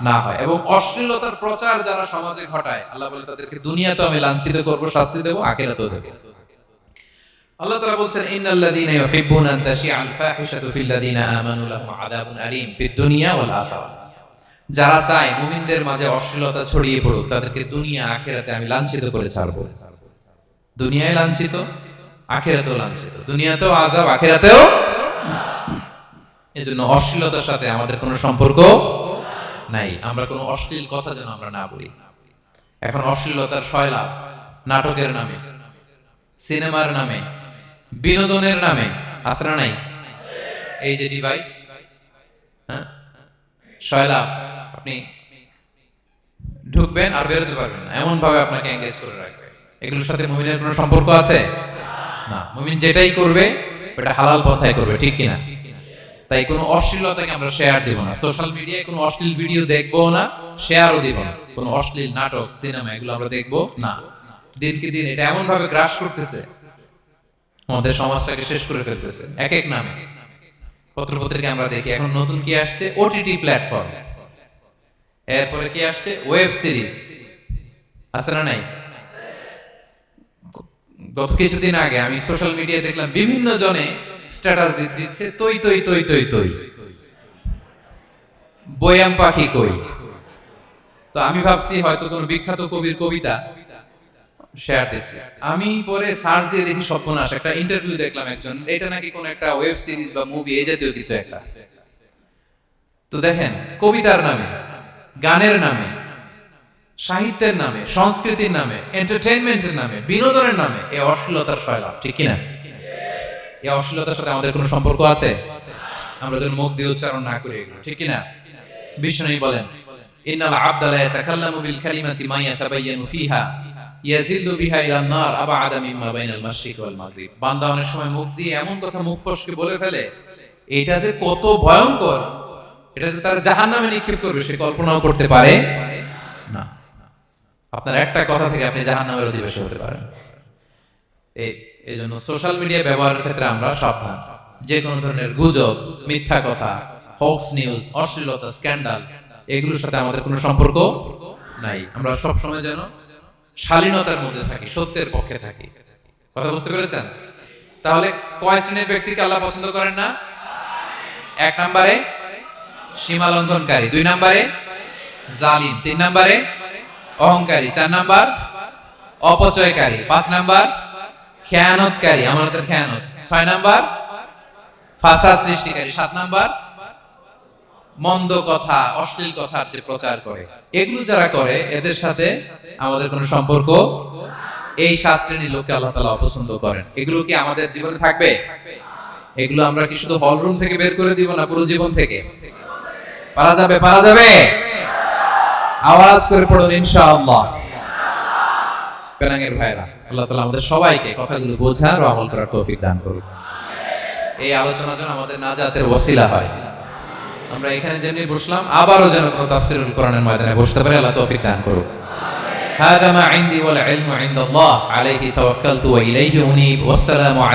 না হয়। এবং অশ্লীলতার প্রচার যারা সমাজে ঘটায়, আল্লাহ বলে তাদেরকে দুনিয়াতেও আমি লাঞ্ছিত করব, শাস্তি দেব, আখিরাতেও দেব। আল্লাহ তাআলা বলছেন ইন্নাল্লাযীনা ইউহিব্বুনা আন তাশিআল ফাহিশাতু ফিল্লাযীনা আমানু লাহুম আযাবুন আলীম ফিদ দুনিয়া ওয়াল আখিরাহ। যারা চায় মুমিনদের মাঝে অশ্লীলতা ছড়িয়ে পড়ুক, তাদেরকে দুনিয়া আখিরাতে আমি লাঞ্ছিত করে ছাড়ব। দুনিয়ায় লাঞ্ছিত, আখিরাতেও লাঞ্ছিত। দুনিয়াতেও আযাব, আখিরাতেও। এজন্য অশ্লীলতার সাথে আমাদের কোনো সম্পর্ক নাই। আমরা কোনো অশ্লীল কথা যেন আমরা না বলি। এখন অশ্লীলতার সয়লাভ, নাটকের নামে, সিনেমার নামে, বিনোদনের নামে, আছে না নাই? এই যে ডিভাইস, হ্যাঁ, সয়লাভ, আপনি ঢুকবেন আর বেরোতে পারবেন না, এমন ভাবে আপনাকে এঙ্গেজ করে রাখবে। এগুলোর সাথে মুমিনের কোনো সম্পর্ক আছে না। মুমিন যেটাই করবে ওটা হালাল পন্থায় করবে, ঠিক কিনা? তাই কোনো অশ্লীলতাকে আমরা শেয়ার দিব না। সোশ্যাল মিডিয়ায় কোনো অশ্লীল ভিডিও দেখবো না, শেয়ারও দিব না। কোনো অশ্লীল নাটক, সিনেমা এগুলো আমরা দেখবো না। দিনকে দিন এটা এমন ভাবে গ্রাস করতেছে, আমাদের সমাজটাকে শেষ করে ফেলতেছে এক এক নামে। পত্রপত্রিকা আমরা দেখি এখন নতুন কি আসছে, ওটিটি প্ল্যাটফর্ম। এরপরে কি আসছে, ওয়েব সিরিজ, আছে না নাই? গত কিছুদিন আগে আমি সোশ্যাল মিডিয়ায় দেখলাম বিভিন্ন জনে স্ট্যাটাস দিচ্ছে তৈ তৈ তৈ তৈ তৈ, বয়াম পাখি কই। তো আমি ভাবছি হয়তো কোনো বিখ্যাত কবির কবিতা শেয়ার দিচ্ছে। আমি পরে সার্চ দিয়ে দেখি সর্বনাশ, একটা ইন্টারভিউ দেখলাম একজন, এটা নাকি কোন একটা ওয়েব সিরিজ বা মুভি এই জাতীয় কিছু একটা। তো দেখেন, কবিতার নামে, গানের নামে, সাহিত্যের নামে, সংস্কৃতির নামে, এন্টারটেইনমেন্টের নামে, বিনোদনের নামে এই অশ্লীলতার ফয়লাভ, ঠিক কিনা? এই অশ্লীলতার সাথে আমাদের কোনো সম্পর্ক আছে? আমরা যেন মুখ দিয়ে উচ্চারণ না করি এগুলো, ঠিক কিনা? বিষ্ণু বলেন, ইন্নাল আবদা লা ইয়াতাকাল্লামু বিল কালিমাতি মা ইয়াতাবায়ানু ফিহা ইয়াজিল্লু বিহা ইলান নার আবআদা মিম্মা বাইনাল মাশরিক ওয়াল মাগরিব। বান্দা অনেক সময় মুখ দিয়ে এমন কথা মুখ ফসকে বলে ফেলে, এটা যে কত ভয়ঙ্কর, এটা যে তার জাহান্নামে নিক্ষেপ করবে সে কল্পনাও করতে পারে না। আপনার একটা কথা থেকে আপনি জাহান্নামের অধিবাসী হতে পারেন। এই জন্য সোশ্যাল মিডিয়া ব্যবহারের ক্ষেত্রে আমরা সাবধান। যে কোনো ধরনের গুজব, মিথ্যা কথা, হক্স নিউজ, অশ্লীলতা, স্ক্যান্ডাল, এগুলোর সাথে আমাদের কোনো সম্পর্ক নাই। আমরা সব সময় যেন শালীনতার মধ্যে থাকি, সত্যের পক্ষে থাকি। কথা বুঝতে পেরেছেন? তাহলে কয় শ্রেণীর ব্যক্তিকে আল্লাহ পছন্দ করেন না? 1 নম্বরে সীমা লঙ্ঘনকারী, 2 নম্বরে জালিম, 3 নম্বরে অহংকারী, 4 নাম্বার অপচয়কারী, 5 নাম্বার খেয়ানতকারী, আমানতের খেয়ানত, 6 নাম্বার ফাসাদ সৃষ্টিকারী, 7 নাম্বার মন্দ কথা, অশ্লীল কথার যে প্রচার করে। এগুলো যারা করে এদের সাথে আমাদের কোনো সম্পর্ক, এই 7 শ্রেণীর লোককে আল্লাহ তাআলা অপছন্দ করেন। এগুলো কি আমাদের জীবনে থাকবে? এগুলো আমরা কি শুধু হল রুম থেকে বের করে দিব না পুরো জীবন থেকে? পারা যাবে? পারা যাবে? আওয়াজ করে পড়ুন ইনশাআল্লাহ। পেনাঙ্গের ভাইরা, আল্লাহ তাআলা আমাদের সবাইকে কথাগুলো বোঝার ও আমল করার তৌফিক দান করুন। এই আলোচনা যেন আমাদের নাজাতের ওসিলা হয়। আমরা এখানে যেমনি বসলাম, আবারও যেন কোনো তাফসীরুল কোরআনের ময়দানে বসতে পারি। আল্লাহ তৌফিক দান করুন। হাদা মা ইনদি ওয়াল ইলমু ইনদাল্লাহ আলাইহি তাওয়াক্কালতু ওয়া ইলাইহি উনীব। ওয়াসসালামু আলাইকুম।